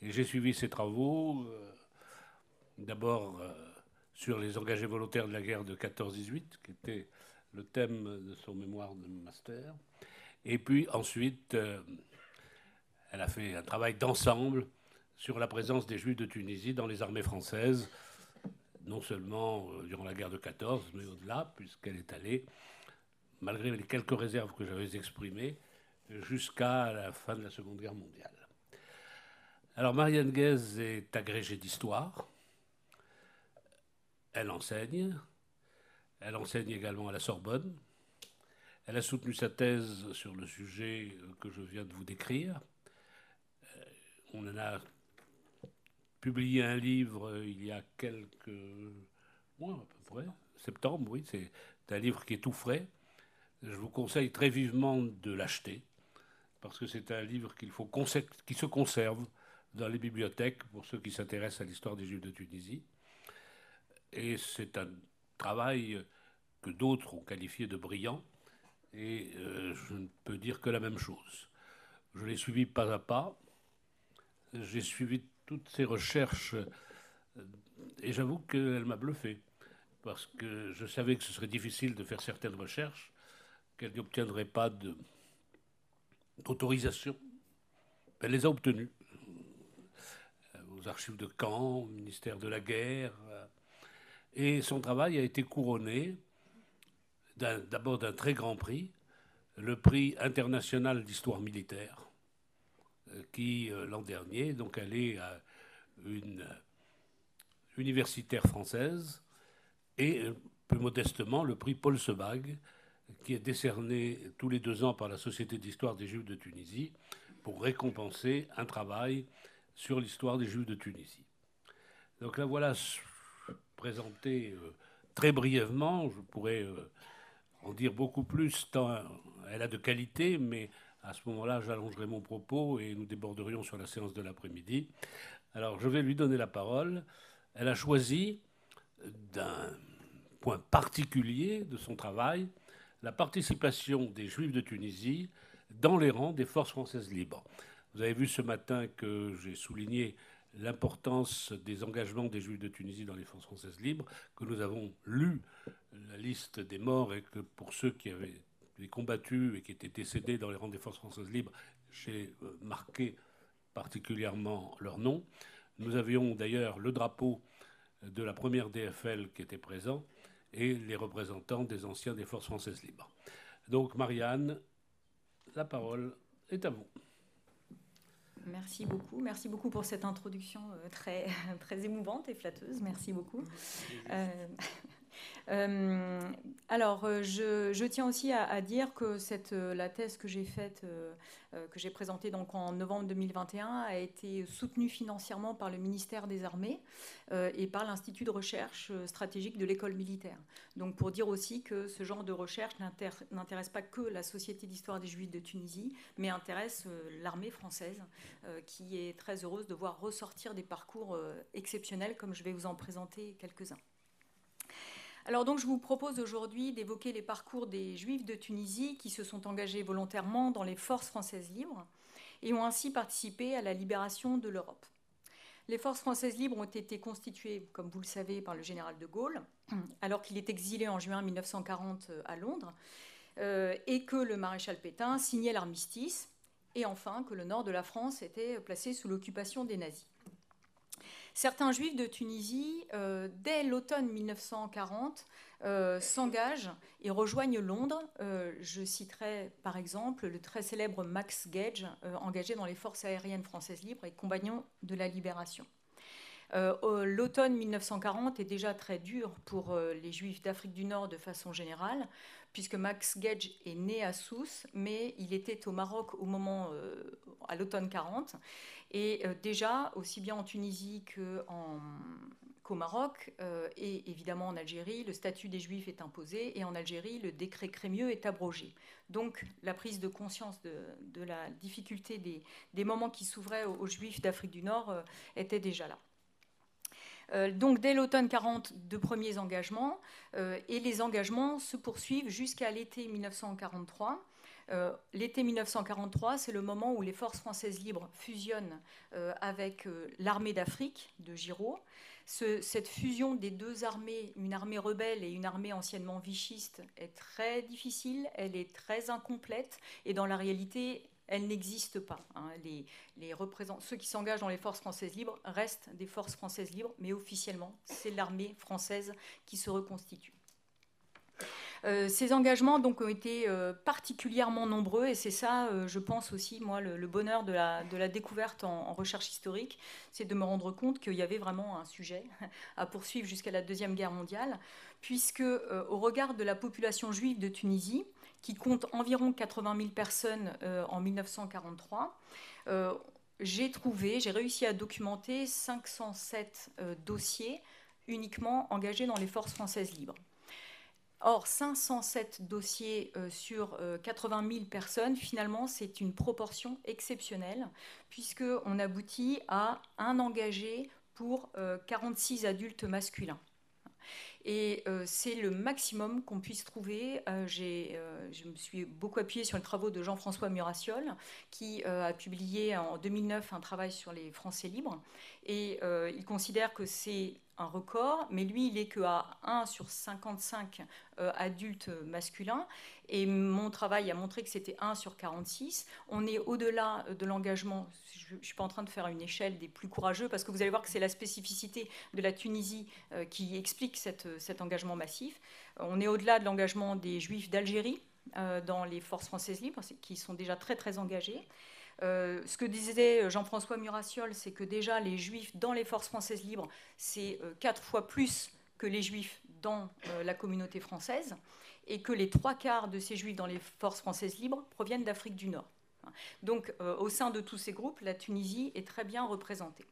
Speaker 1: Et j'ai suivi ses travaux, d'abord sur les engagés volontaires de la guerre de 14-18, qui était le thème de son mémoire de master. Et puis ensuite, elle a fait un travail d'ensemble sur la présence des Juifs de Tunisie dans les armées françaises. non seulement durant la guerre de 14, mais au-delà, puisqu'elle est allée, malgré les quelques réserves que j'avais exprimées, jusqu'à la fin de la Seconde Guerre mondiale. Alors Marianne Guèze est agrégée d'histoire. Elle enseigne également à la Sorbonne. Elle a soutenu sa thèse sur le sujet que je viens de vous décrire. On en a publié un livre il y a quelques mois à peu près, septembre, oui, c'est un livre qui est tout frais. Je vous conseille très vivement de l'acheter, parce que c'est un livre qui se conserve dans les bibliothèques pour ceux qui s'intéressent à l'histoire des Juifs de Tunisie. Et c'est un travail que d'autres ont qualifié de brillant, et je ne peux dire que la même chose. Je l'ai suivi pas à pas, j'ai suivi toutes ces recherches, et j'avoue qu'elle m'a bluffé, parce que je savais que ce serait difficile de faire certaines recherches, qu'elle n'obtiendrait pas d'autorisation. Elle les a obtenues aux archives de Caen, au ministère de la Guerre, et son travail a été couronné d'abord d'un très grand prix, le prix international d'histoire militaire, qui l'an dernier donc allait à une universitaire française, et plus modestement le prix Paul Sebag, qui est décerné tous les 2 ans par la Société d'histoire des Juifs de Tunisie pour récompenser un travail sur l'histoire des Juifs de Tunisie. Donc là, voilà présenté très brièvement. Je pourrais en dire beaucoup plus, tant elle a de qualité, mais à ce moment-là, j'allongerai mon propos et nous déborderions sur la séance de l'après-midi. Alors, je vais lui donner la parole. Elle a choisi d'un point particulier de son travail la participation des Juifs de Tunisie dans les rangs des forces françaises libres. Vous avez vu ce matin que j'ai souligné l'importance des engagements des Juifs de Tunisie dans les forces françaises libres, que nous avons lu la liste des morts et que pour ceux qui avaient combattu et qui étaient décédés dans les rangs des forces françaises libres, j'ai marqué particulièrement leur nom. Nous avions d'ailleurs le drapeau de la première DFL qui était présent et les représentants des anciens des forces françaises libres. Donc Marianne, la parole est à vous.
Speaker 3: Merci beaucoup pour cette introduction très, très émouvante et flatteuse. Merci beaucoup. Alors, je tiens aussi à dire que la thèse que j'ai faite, que j'ai présentée donc en novembre 2021, a été soutenue financièrement par le ministère des Armées et par l'Institut de recherche stratégique de l'école militaire. Donc, pour dire aussi que ce genre de recherche n'intéresse pas que la Société d'histoire des Juifs de Tunisie, mais intéresse l'armée française, qui est très heureuse de voir ressortir des parcours exceptionnels, comme je vais vous en présenter quelques-uns. Alors donc je vous propose aujourd'hui d'évoquer les parcours des Juifs de Tunisie qui se sont engagés volontairement dans les forces françaises libres et ont ainsi participé à la libération de l'Europe. Les forces françaises libres ont été constituées, comme vous le savez, par le général de Gaulle, alors qu'il est exilé en juin 1940 à Londres, et que le maréchal Pétain signait l'armistice, et enfin que le nord de la France était placé sous l'occupation des nazis. Certains Juifs de Tunisie, dès l'automne 1940, s'engagent et rejoignent Londres. Je citerai par exemple le très célèbre Max Gage, engagé dans les forces aériennes françaises libres et compagnon de la Libération. L'automne 1940 est déjà très dur pour les Juifs d'Afrique du Nord de façon générale, puisque Max Gage est né à Sousse, mais il était au Maroc à l'automne 40. Et déjà, aussi bien en Tunisie qu'au Maroc, et évidemment en Algérie, le statut des Juifs est imposé, et en Algérie, le décret Crémieux est abrogé. Donc la prise de conscience de la difficulté des moments qui s'ouvraient aux Juifs d'Afrique du Nord était déjà là. Donc dès l'automne 40, de premiers engagements, et les engagements se poursuivent jusqu'à l'été 1943. L'été 1943, c'est le moment où les forces françaises libres fusionnent avec l'armée d'Afrique de Giraud. Cette fusion des deux armées, une armée rebelle et une armée anciennement vichiste, est très difficile, elle est très incomplète, et dans la réalité, elle n'existe pas. Hein. Ceux qui s'engagent dans les forces françaises libres restent des forces françaises libres, mais officiellement, c'est l'armée française qui se reconstitue. Ces engagements donc, ont été particulièrement nombreux et c'est ça, je pense aussi, moi, le bonheur de la découverte en recherche historique, c'est de me rendre compte qu'il y avait vraiment un sujet à poursuivre jusqu'à la Deuxième Guerre mondiale, puisque au regard de la population juive de Tunisie, qui compte environ 80 000 personnes en 1943, j'ai réussi à documenter 507 dossiers uniquement engagés dans les forces françaises libres. Or, 507 dossiers sur 80 000 personnes, finalement, c'est une proportion exceptionnelle, puisqu'on aboutit à un engagé pour 46 adultes masculins. Et c'est le maximum qu'on puisse trouver. Je me suis beaucoup appuyée sur les travaux de Jean-François Murassiol, qui a publié en 2009 un travail sur les Français libres. Et il considère que c'est un record, mais lui, il n'est qu'à 1 sur 55 adultes masculins. Et mon travail a montré que c'était 1 sur 46. On est au-delà de l'engagement. Je ne suis pas en train de faire une échelle des plus courageux, parce que vous allez voir que c'est la spécificité de la Tunisie qui explique cet engagement massif. On est au-delà de l'engagement des Juifs d'Algérie dans les forces françaises libres, qui sont déjà très, très engagés. Ce que disait Jean-François Murassiol, c'est que déjà les Juifs dans les forces françaises libres, c'est 4 fois plus que les Juifs dans la communauté française, et que les 3/4 de ces Juifs dans les forces françaises libres proviennent d'Afrique du Nord. Donc, au sein de tous ces groupes, la Tunisie est très bien représentée.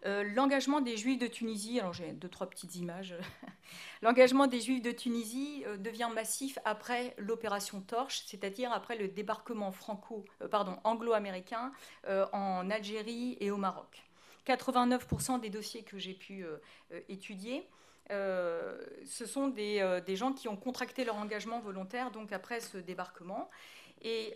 Speaker 3: L'engagement des Juifs de Tunisie, alors j'ai 2-3 petites images. L'engagement des Juifs de Tunisie devient massif après l'opération Torche, c'est-à-dire après le débarquement anglo-américain en Algérie et au Maroc. 89% des dossiers que j'ai pu étudier, ce sont des gens qui ont contracté leur engagement volontaire donc après ce débarquement. Et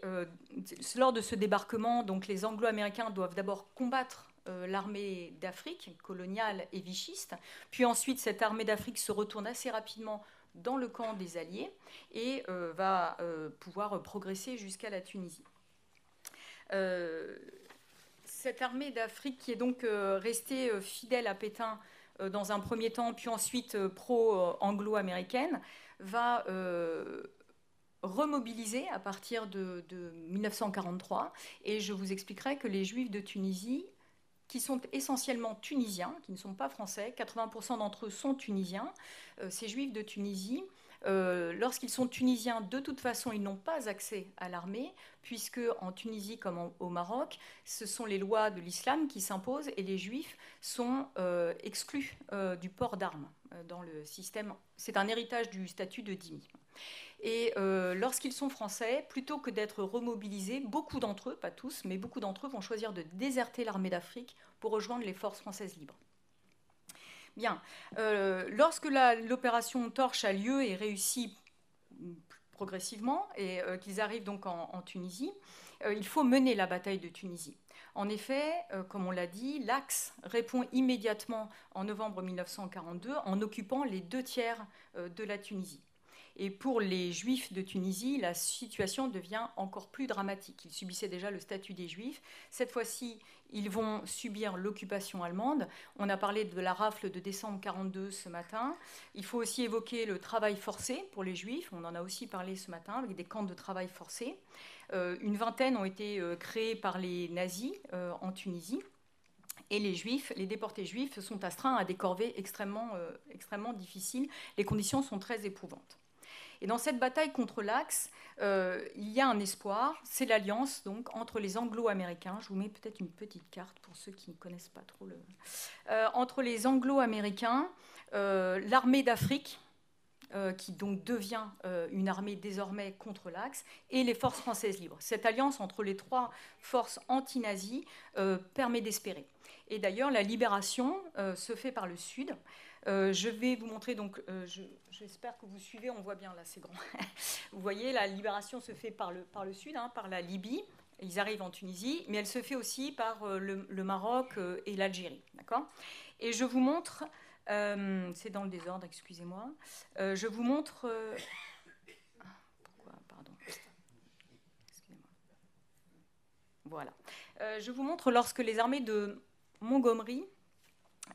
Speaker 3: lors de ce débarquement, donc, les Anglo-Américains doivent d'abord combattre l'armée d'Afrique, coloniale et vichiste, puis ensuite cette armée d'Afrique se retourne assez rapidement dans le camp des Alliés et va pouvoir progresser jusqu'à la Tunisie. Cette armée d'Afrique qui est donc restée fidèle à Pétain dans un premier temps, puis ensuite pro-anglo-américaine, va remobilisé à partir de 1943, et je vous expliquerai que les Juifs de Tunisie, qui sont essentiellement tunisiens, qui ne sont pas français, 80% d'entre eux sont tunisiens, ces Juifs de Tunisie, lorsqu'ils sont tunisiens, de toute façon, ils n'ont pas accès à l'armée, puisque en Tunisie comme au Maroc, ce sont les lois de l'islam qui s'imposent et les Juifs sont exclus du port d'armes dans le système. C'est un héritage du statut de dhimmi. Et lorsqu'ils sont français, plutôt que d'être remobilisés, beaucoup d'entre eux, pas tous, mais beaucoup d'entre eux vont choisir de déserter l'armée d'Afrique pour rejoindre les forces françaises libres. Bien, lorsque l'opération Torche a lieu et réussit progressivement, et qu'ils arrivent donc en Tunisie, il faut mener la bataille de Tunisie. En effet, comme on l'a dit, l'Axe répond immédiatement en novembre 1942 en occupant les 2/3 de la Tunisie. Et pour les Juifs de Tunisie, la situation devient encore plus dramatique. Ils subissaient déjà le statut des Juifs. Cette fois-ci, ils vont subir l'occupation allemande. On a parlé de la rafle de décembre 1942 ce matin. Il faut aussi évoquer le travail forcé pour les Juifs. On en a aussi parlé ce matin avec des camps de travail forcé. Une vingtaine ont été créés par les nazis en Tunisie. Et les Juifs, les déportés juifs, sont astreints à des corvées extrêmement difficiles. Les conditions sont très éprouvantes. Et dans cette bataille contre l'Axe, il y a un espoir, c'est l'alliance donc entre les Anglo-Américains. Je vous mets peut-être une petite carte pour ceux qui ne connaissent pas trop entre les Anglo-Américains, l'armée d'Afrique, qui donc devient une armée désormais contre l'Axe, et les forces françaises libres. Cette alliance entre les 3 forces anti-nazies permet d'espérer. Et d'ailleurs, la libération se fait par le Sud. Je vais vous montrer, donc, j'espère que vous suivez, on voit bien là, c'est grand. Vous voyez, la libération se fait par le Sud, par la Libye. Ils arrivent en Tunisie, mais elle se fait aussi par le Maroc et l'Algérie. D'accord ? Et je vous montre, c'est dans le désordre, excusez-moi, je vous montre... pourquoi ? Pardon. Excusez-moi. Voilà. Je vous montre lorsque les armées de Montgomery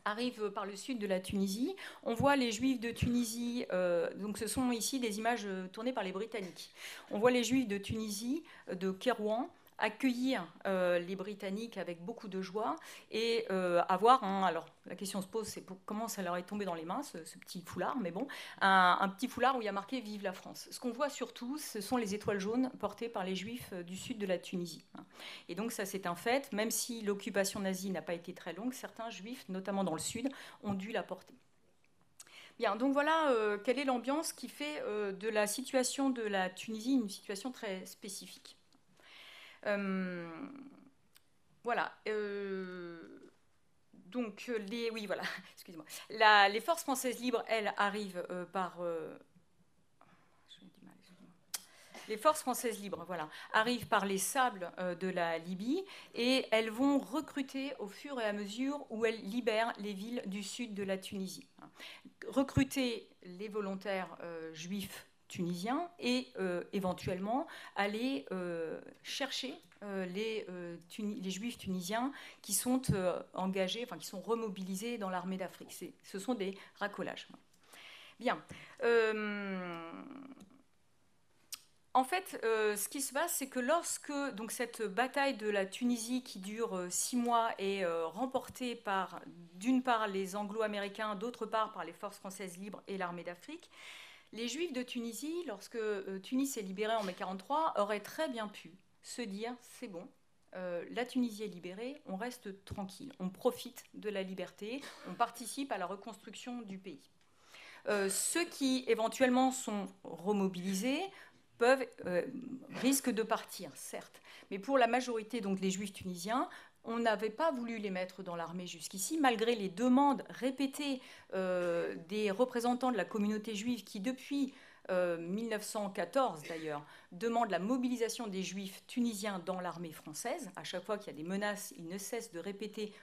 Speaker 3: arrivent par le sud de la Tunisie. On voit les Juifs de Tunisie, donc ce sont ici des images tournées par les Britanniques. On voit les Juifs de Tunisie, de Kérouan, accueillir les Britanniques avec beaucoup de joie et avoir alors la question se pose, c'est comment ça leur est tombé dans les mains, ce petit foulard, mais bon, un petit foulard où il y a marqué « Vive la France ». Ce qu'on voit surtout, ce sont les étoiles jaunes portées par les Juifs du sud de la Tunisie. Et donc ça, c'est un fait, même si l'occupation nazie n'a pas été très longue, certains Juifs, notamment dans le sud, ont dû la porter. Bien, donc voilà quelle est l'ambiance qui fait de la situation de la Tunisie une situation très spécifique. Voilà. Donc, oui, voilà, excusez-moi. Les forces françaises libres, elles, arrivent par... Les forces françaises libres, voilà, arrivent par les sables de la Libye et elles vont recruter au fur et à mesure où elles libèrent les villes du sud de la Tunisie. Recruter les volontaires juifs tunisiens et éventuellement aller chercher les juifs tunisiens qui sont engagés, enfin qui sont remobilisés dans l'armée d'Afrique. Ce sont des racolages. Bien. En fait, ce qui se passe, c'est que lorsque donc, cette bataille de la Tunisie qui dure 6 mois est remportée par, d'une part, les Anglo-Américains, d'autre part, par les forces françaises libres et l'armée d'Afrique, les Juifs de Tunisie, lorsque Tunis est libérée en mai 1943, auraient très bien pu se dire « c'est bon, la Tunisie est libérée, on reste tranquille, on profite de la liberté, on participe à la reconstruction du pays ». Ceux qui, éventuellement, sont remobilisés risquent de partir, certes. Mais pour la majorité, donc les Juifs tunisiens, on n'avait pas voulu les mettre dans l'armée jusqu'ici, malgré les demandes répétées des représentants de la communauté juive qui, depuis 1914 d'ailleurs, demandent la mobilisation des Juifs tunisiens dans l'armée française. À chaque fois qu'il y a des menaces, ils ne cessent de répéter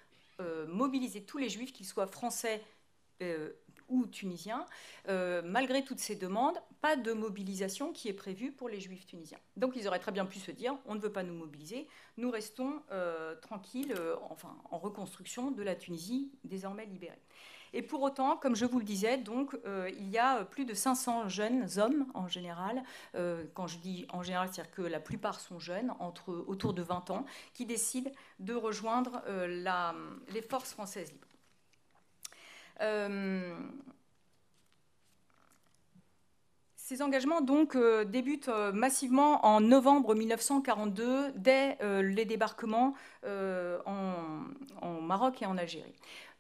Speaker 3: mobiliser tous les Juifs, qu'ils soient français ou tunisiens. Malgré toutes ces demandes, pas de mobilisation qui est prévue pour les Juifs tunisiens. Donc ils auraient très bien pu se dire, on ne veut pas nous mobiliser, nous restons tranquilles, en reconstruction de la Tunisie désormais libérée. Et pour autant, comme je vous le disais, donc, il y a plus de 500 jeunes hommes en général, quand je dis en général, c'est-à-dire que la plupart sont jeunes, autour de 20 ans, qui décident de rejoindre les forces françaises libres. Ces engagements donc débutent massivement en novembre 1942, dès les débarquements en Maroc et en Algérie.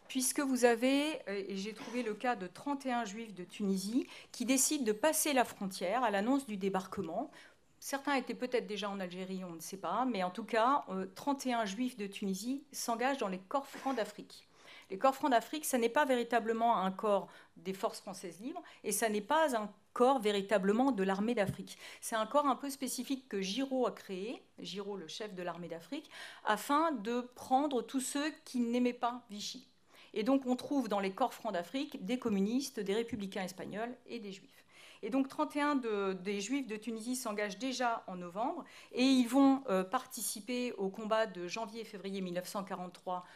Speaker 3: Puisque vous avez, et j'ai trouvé le cas de 31 Juifs de Tunisie, qui décident de passer la frontière à l'annonce du débarquement. Certains étaient peut-être déjà en Algérie, on ne sait pas, mais en tout cas, 31 Juifs de Tunisie s'engagent dans les corps francs d'Afrique. Les corps francs d'Afrique, ça n'est pas véritablement un corps des forces françaises libres et ça n'est pas un corps véritablement de l'armée d'Afrique. C'est un corps un peu spécifique que Giraud a créé, Giraud, le chef de l'armée d'Afrique, afin de prendre tous ceux qui n'aimaient pas Vichy. Et donc on trouve dans les corps francs d'Afrique des communistes, des républicains espagnols et des juifs. Et donc 31 des Juifs de Tunisie s'engagent déjà en novembre et ils vont participer au combat de janvier et février 1943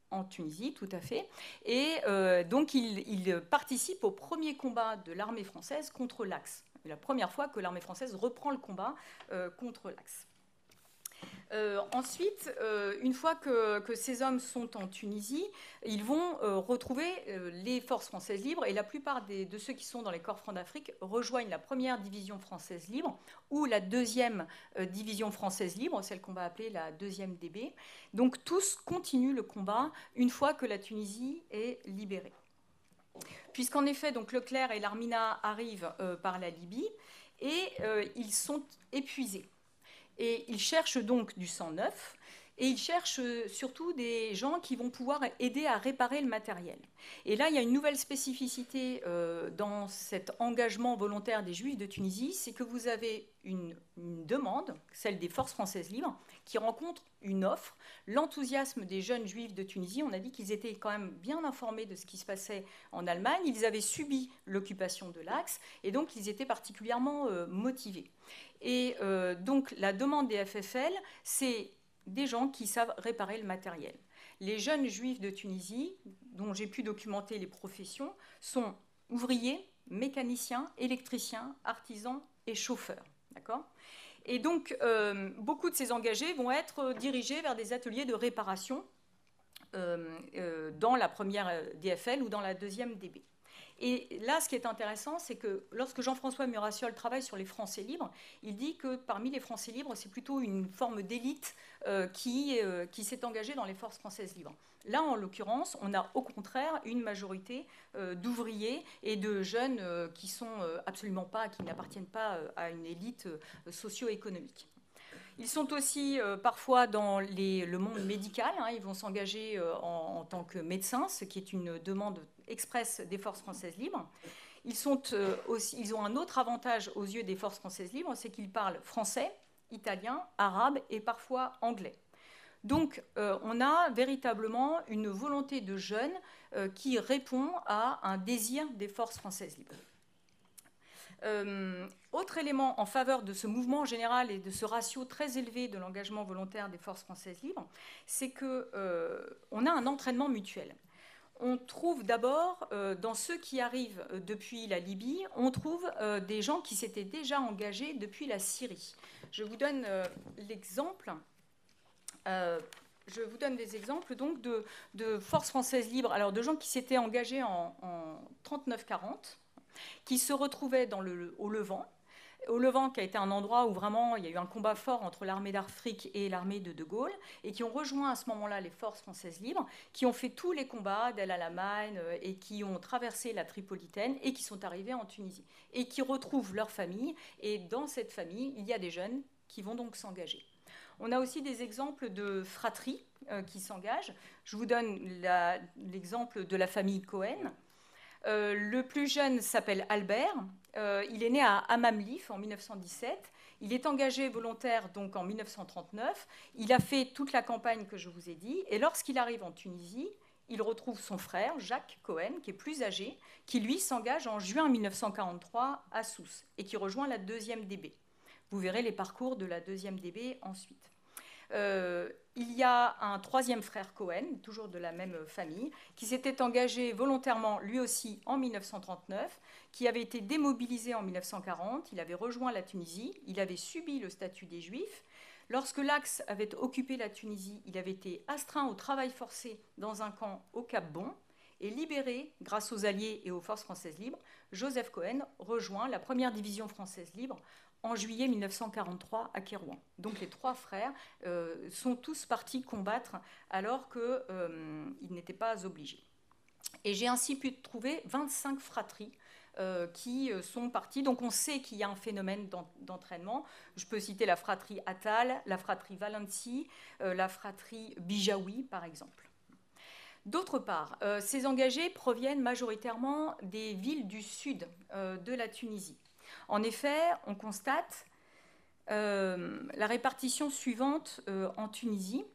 Speaker 3: en Tunisie, tout à fait. Et donc, il participe au premier combat de l'armée française contre l'Axe. C'est la première fois que l'armée française reprend le combat contre l'Axe. Ensuite, une fois que ces hommes sont en Tunisie, ils vont retrouver les forces françaises libres et la plupart de ceux qui sont dans les corps francs d'Afrique rejoignent la première division française libre ou la deuxième division française libre, celle qu'on va appeler la 2e DB. Donc tous continuent le combat une fois que la Tunisie est libérée. Puisqu'en effet, donc Leclerc et l'Armina arrivent par la Libye et ils sont épuisés. Et ils cherchent donc du sang neuf Et ils cherchent surtout des gens qui vont pouvoir aider à réparer le matériel. Et là, il y a une nouvelle spécificité dans cet engagement volontaire des Juifs de Tunisie, c'est que vous avez une demande, celle des forces françaises libres, qui rencontre une offre. L'enthousiasme des jeunes Juifs de Tunisie, on a dit qu'ils étaient quand même bien informés de ce qui se passait en Allemagne, ils avaient subi l'occupation de l'Axe, et donc ils étaient particulièrement motivés. Et donc la demande des FFL, c'est des gens qui savent réparer le matériel. Les jeunes Juifs de Tunisie, dont j'ai pu documenter les professions, sont ouvriers, mécaniciens, électriciens, artisans et chauffeurs. D'accord ? Et donc, beaucoup de ces engagés vont être dirigés vers des ateliers de réparation dans la première DFL ou dans la deuxième DB. Et là, ce qui est intéressant, c'est que lorsque Jean-François Murassiol travaille sur les Français libres, il dit que parmi les Français libres, c'est plutôt une forme d'élite qui s'est engagée dans les forces françaises libres. Là, en l'occurrence, on a au contraire une majorité d'ouvriers et de jeunes qui n'appartiennent pas à une élite socio-économique. Ils sont aussi parfois dans le monde médical. Ils vont s'engager en tant que médecins, ce qui est une demande express des forces françaises libres. Ils ont un autre avantage aux yeux des forces françaises libres, c'est qu'ils parlent français, italien, arabe et parfois anglais. Donc, on a véritablement une volonté de jeunes qui répond à un désir des forces françaises libres. Autre élément en faveur de ce mouvement général et de ce ratio très élevé de l'engagement volontaire des forces françaises libres, c'est qu'on a un entraînement mutuel. On trouve d'abord, dans ceux qui arrivent depuis la Libye, on trouve des gens qui s'étaient déjà engagés depuis la Syrie. Je vous donne l'exemple. Je vous donne des exemples donc de forces françaises libres, alors de gens qui s'étaient engagés en 39-40, qui se retrouvaient au Levant. Au Levant, qui a été un endroit où vraiment il y a eu un combat fort entre l'armée d'Afrique et l'armée de Gaulle, et qui ont rejoint à ce moment-là les forces françaises libres, qui ont fait tous les combats d'El Alamein et qui ont traversé la Tripolitaine et qui sont arrivés en Tunisie, et qui retrouvent leur famille. Et dans cette famille, il y a des jeunes qui vont donc s'engager. On a aussi des exemples de fratries qui s'engagent. Je vous donne l'exemple de la famille Cohen. Le plus jeune s'appelle Albert. Il est né à Amamlif en 1917. Il est engagé volontaire donc en 1939. Il a fait toute la campagne que je vous ai dit. Et lorsqu'il arrive en Tunisie, il retrouve son frère, Jacques Cohen, qui est plus âgé, qui lui s'engage en juin 1943 à Sousse et qui rejoint la 2e DB. Vous verrez les parcours de la 2e DB ensuite. Il y a un 3e frère Cohen, toujours de la même famille, qui s'était engagé volontairement lui aussi en 1939, qui avait été démobilisé en 1940, il avait rejoint la Tunisie, il avait subi le statut des Juifs. Lorsque l'Axe avait occupé la Tunisie, il avait été astreint au travail forcé dans un camp au Cap Bon et libéré grâce aux Alliés et aux forces françaises libres. Joseph Cohen rejoint la 1re division française libre en juillet 1943 à Kérouan. Donc les 3 frères sont tous partis combattre alors qu'ils n'étaient pas obligés. Et j'ai ainsi pu trouver 25 fratries qui sont parties. Donc on sait qu'il y a un phénomène d'entraînement. Je peux citer la fratrie Attal, la fratrie Valenci, la fratrie Bijaoui par exemple. D'autre part, ces engagés proviennent majoritairement des villes du sud de la Tunisie. En effet, on constate la répartition suivante en Tunisie.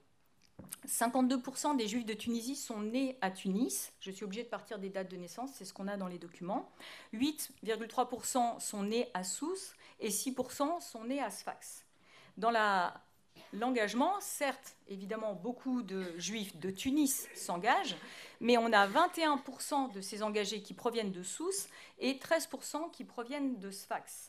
Speaker 3: 52% des Juifs de Tunisie sont nés à Tunis. Je suis obligée de partir des dates de naissance, c'est ce qu'on a dans les documents. 8,3% sont nés à Sousse et 6% sont nés à Sfax. Dans l'engagement, certes, évidemment, beaucoup de Juifs de Tunis s'engagent, mais on a 21% de ces engagés qui proviennent de Sousse et 13% qui proviennent de Sfax.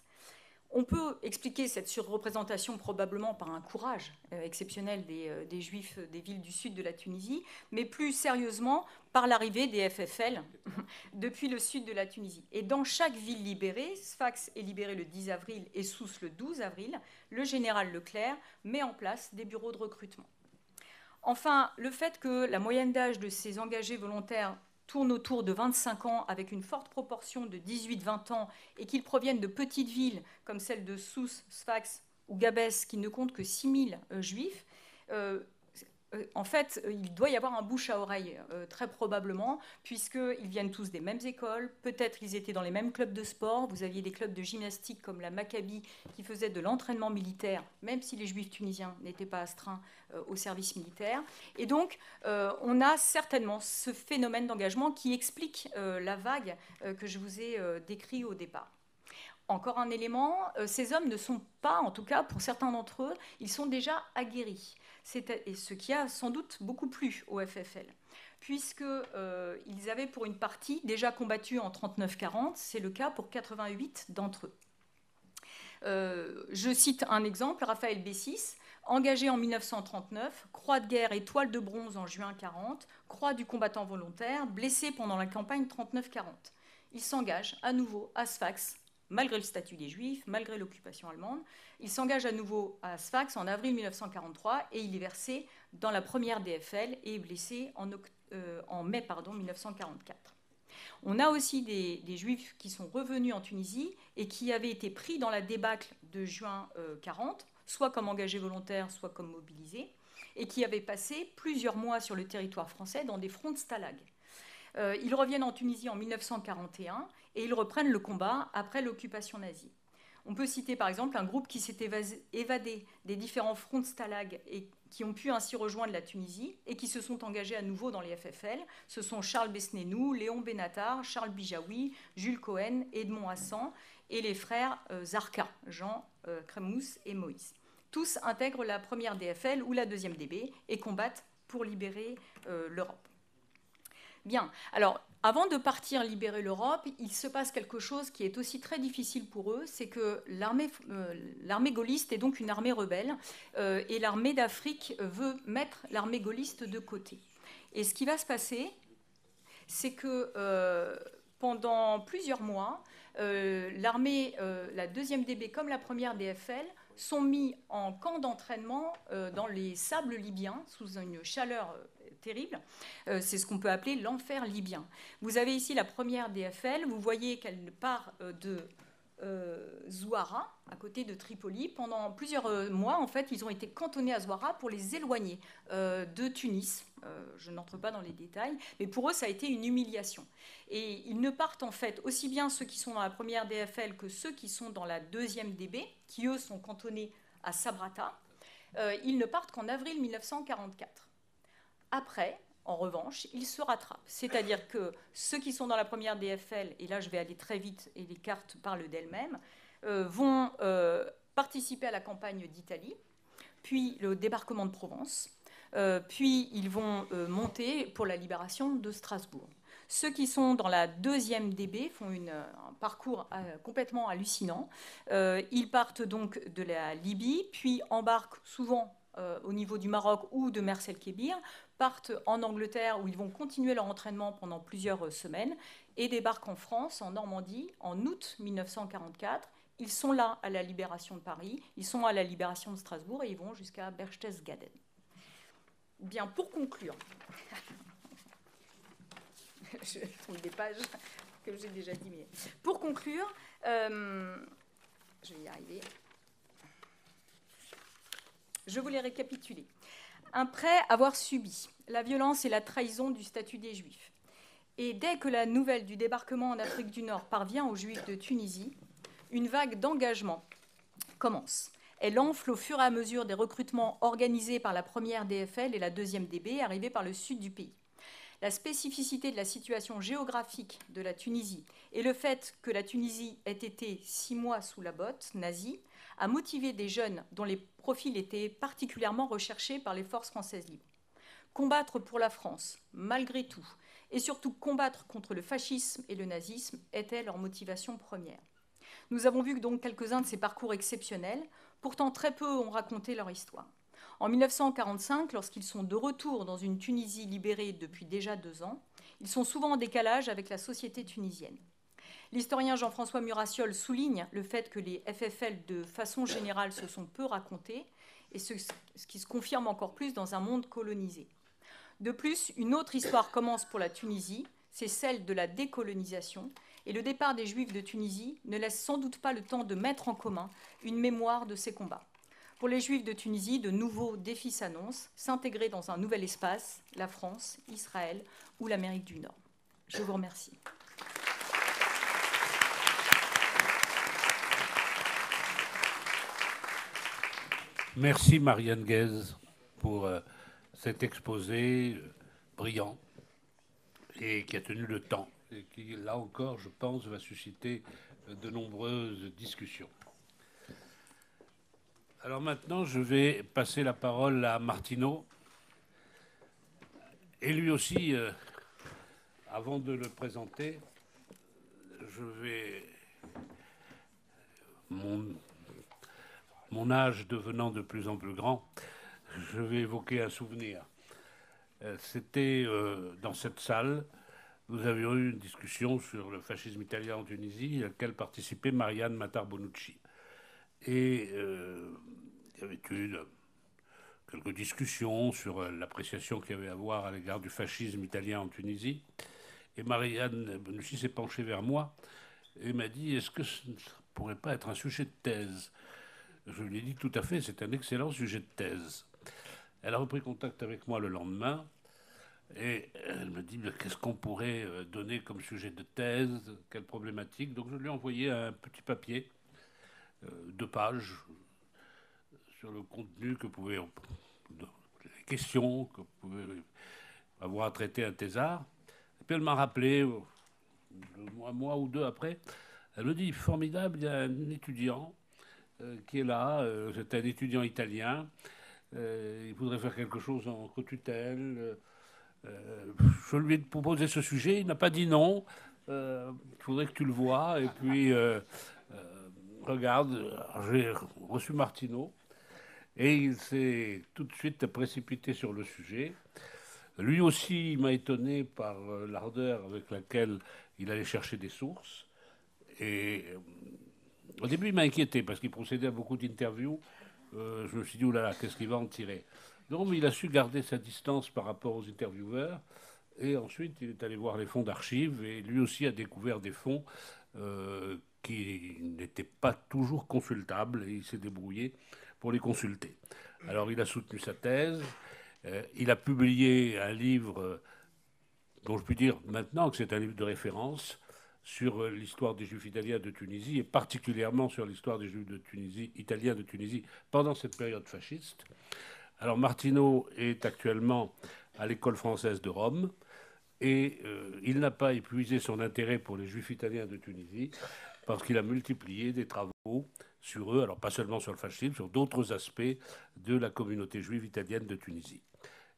Speaker 3: On peut expliquer cette surreprésentation probablement par un courage exceptionnel des Juifs des villes du sud de la Tunisie, mais plus sérieusement par l'arrivée des FFL depuis le sud de la Tunisie. Et dans chaque ville libérée, Sfax est libéré le 10 avril et Sousse le 12 avril, le général Leclerc met en place des bureaux de recrutement. Enfin, le fait que la moyenne d'âge de ces engagés volontaires tourne autour de 25 ans avec une forte proportion de 18-20 ans et qu'ils proviennent de petites villes comme celles de Sousse, Sfax ou Gabès qui ne comptent que 6 000 juifs, En fait, il doit y avoir un bouche à oreille, très probablement, puisqu'ils viennent tous des mêmes écoles, peut-être ils étaient dans les mêmes clubs de sport, vous aviez des clubs de gymnastique comme la Maccabi qui faisaient de l'entraînement militaire, même si les juifs tunisiens n'étaient pas astreints au service militaire. Et donc, on a certainement ce phénomène d'engagement qui explique la vague que je vous ai décrite au départ. Encore un élément, ces hommes ne sont pas, en tout cas pour certains d'entre eux, ils sont déjà aguerris. Et ce qui a sans doute beaucoup plu au FFL, puisqu'ils avaient pour une partie déjà combattu en 39-40, c'est le cas pour 88 d'entre eux. Je cite un exemple, Raphaël Bessis, engagé en 1939, croix de guerre, étoile de bronze en juin 40, croix du combattant volontaire, blessé pendant la campagne 39-40. Il s'engage à nouveau à Sfax, malgré le statut des Juifs, malgré l'occupation allemande. Il s'engage à nouveau à Sfax en avril 1943 et il est versé dans la première DFL et est blessé en mai 1944. On a aussi des Juifs qui sont revenus en Tunisie et qui avaient été pris dans la débâcle de juin 40, soit comme engagés volontaires, soit comme mobilisés, et qui avaient passé plusieurs mois sur le territoire français dans des fronts de stalag. Ils reviennent en Tunisie en 1941 et ils reprennent le combat après l'occupation nazie. On peut citer par exemple un groupe qui s'est évadé des différents fronts de stalag et qui ont pu ainsi rejoindre la Tunisie et qui se sont engagés à nouveau dans les FFL. Ce sont Charles Besnénou, Léon Benatar, Charles Bijaoui, Jules Cohen, Edmond Hassan et les frères Zarka, Jean Kremous et Moïse. Tous intègrent la première DFL ou la deuxième DB et combattent pour libérer l'Europe. Bien, alors avant de partir libérer l'Europe, il se passe quelque chose qui est aussi très difficile pour eux, c'est que l'armée gaulliste est donc une armée rebelle et l'armée d'Afrique veut mettre l'armée gaulliste de côté. Et ce qui va se passer, c'est que pendant plusieurs mois, l'armée, la deuxième DB comme la première DFL, sont mis en camp d'entraînement dans les sables libyens sous une chaleur terrible. C'est ce qu'on peut appeler l'enfer libyen. Vous avez ici la première DFL. Vous voyez qu'elle part de Zouara, à côté de Tripoli. Pendant plusieurs mois, en fait, ils ont été cantonnés à Zouara pour les éloigner de Tunis. Je n'entre pas dans les détails, mais pour eux, ça a été une humiliation. Et ils ne partent en fait aussi bien ceux qui sont dans la première DFL que ceux qui sont dans la deuxième DB, qui eux sont cantonnés à Sabrata. Ils ne partent qu'en avril 1944. Après, en revanche, ils se rattrapent. C'est-à-dire que ceux qui sont dans la première DFL, et là je vais aller très vite et les cartes parlent d'elles-mêmes, vont participer à la campagne d'Italie, puis le débarquement de Provence, puis ils vont monter pour la libération de Strasbourg. Ceux qui sont dans la deuxième DB font un parcours complètement hallucinant. Ils partent donc de la Libye, puis embarquent souvent au niveau du Maroc ou de Mers el-Kébir, partent en Angleterre où ils vont continuer leur entraînement pendant plusieurs semaines et débarquent en France, en Normandie, en août 1944. Ils sont là à la libération de Paris, ils sont à la libération de Strasbourg et ils vont jusqu'à Berchtesgaden. Bien, pour conclure, je tourne des pages que j'ai déjà dit, mais pour conclure, je vais y arriver. Je voulais récapituler. Après avoir subi la violence et la trahison du statut des Juifs, et dès que la nouvelle du débarquement en Afrique du Nord parvient aux Juifs de Tunisie, une vague d'engagement commence. Elle enfle au fur et à mesure des recrutements organisés par la première DFL et la deuxième DB, arrivés par le sud du pays. La spécificité de la situation géographique de la Tunisie et le fait que la Tunisie ait été 6 mois sous la botte nazie a motivé des jeunes dont les profils étaient particulièrement recherchés par les forces françaises libres. Combattre pour la France, malgré tout, et surtout combattre contre le fascisme et le nazisme était leur motivation première. Nous avons vu donc quelques-uns de ces parcours exceptionnels, pourtant très peu ont raconté leur histoire. En 1945, lorsqu'ils sont de retour dans une Tunisie libérée depuis déjà 2 ans, ils sont souvent en décalage avec la société tunisienne. L'historien Jean-François Murassiol souligne le fait que les FFL, de façon générale, se sont peu racontés, et ce qui se confirme encore plus dans un monde colonisé. De plus, une autre histoire commence pour la Tunisie, c'est celle de la décolonisation, et le départ des Juifs de Tunisie ne laisse sans doute pas le temps de mettre en commun une mémoire de ces combats. Pour les Juifs de Tunisie, de nouveaux défis s'annoncent, s'intégrer dans un nouvel espace, la France, Israël ou l'Amérique du Nord. Je vous remercie.
Speaker 1: Merci Marianne Guèze pour cet exposé brillant et qui a tenu le temps et qui, là encore, je pense, va susciter de nombreuses discussions. Alors maintenant, je vais passer la parole à Martineau. Et lui aussi, avant de le présenter, je vais... Mon âge devenant de plus en plus grand, je vais évoquer un souvenir. C'était dans cette salle, nous avions eu une discussion sur le fascisme italien en Tunisie, à laquelle participait Marianne Matar-Bonucci. Et il y avait eu quelques discussions sur l'appréciation qu'il y avait à avoir à l'égard du fascisme italien en Tunisie. Et Marianne Bonucci s'est penchée vers moi et m'a dit « Est-ce que ce ne pourrait pas être un sujet de thèse ?» Je lui ai dit tout à fait, c'est un excellent sujet de thèse. Elle a repris contact avec moi le lendemain et elle me dit qu'est-ce qu'on pourrait donner comme sujet de thèse, quelle problématique. Donc je lui ai envoyé un petit papier, 2 pages, sur le contenu que pouvait, les questions que pouvait avoir à traiter un thésard. Et puis elle m'a rappelé, un mois ou 2 après, elle me dit formidable, il y a un étudiant qui est là, c'est un étudiant italien, il voudrait faire quelque chose en co-tutelle. Je lui ai proposé ce sujet, il n'a pas dit non, il faudrait que tu le vois, et puis regarde, j'ai reçu Martineau, et il s'est tout de suite précipité sur le sujet. Lui aussi, il m'a étonné par l'ardeur avec laquelle il allait chercher des sources, et... Au début, il m'a inquiété parce qu'il procédait à beaucoup d'interviews. Je me suis dit, oulala, qu'est-ce qu'il va en tirer? Non, mais il a su garder sa distance par rapport aux intervieweurs. Et ensuite, il est allé voir les fonds d'archives et lui aussi a découvert des fonds qui n'étaient pas toujours consultables et il s'est débrouillé pour les consulter. Alors, il a soutenu sa thèse. Il a publié un livre dont je peux dire maintenant que c'est un livre de référence sur l'histoire des Juifs italiens de Tunisie, et particulièrement sur l'histoire des Juifs de Tunisie, italiens de Tunisie pendant cette période fasciste. Alors Martineau est actuellement à l'école française de Rome, et il n'a pas épuisé son intérêt pour les Juifs italiens de Tunisie, parce qu'il a multiplié des travaux sur eux, alors pas seulement sur le fascisme, sur d'autres aspects de la communauté juive italienne de Tunisie.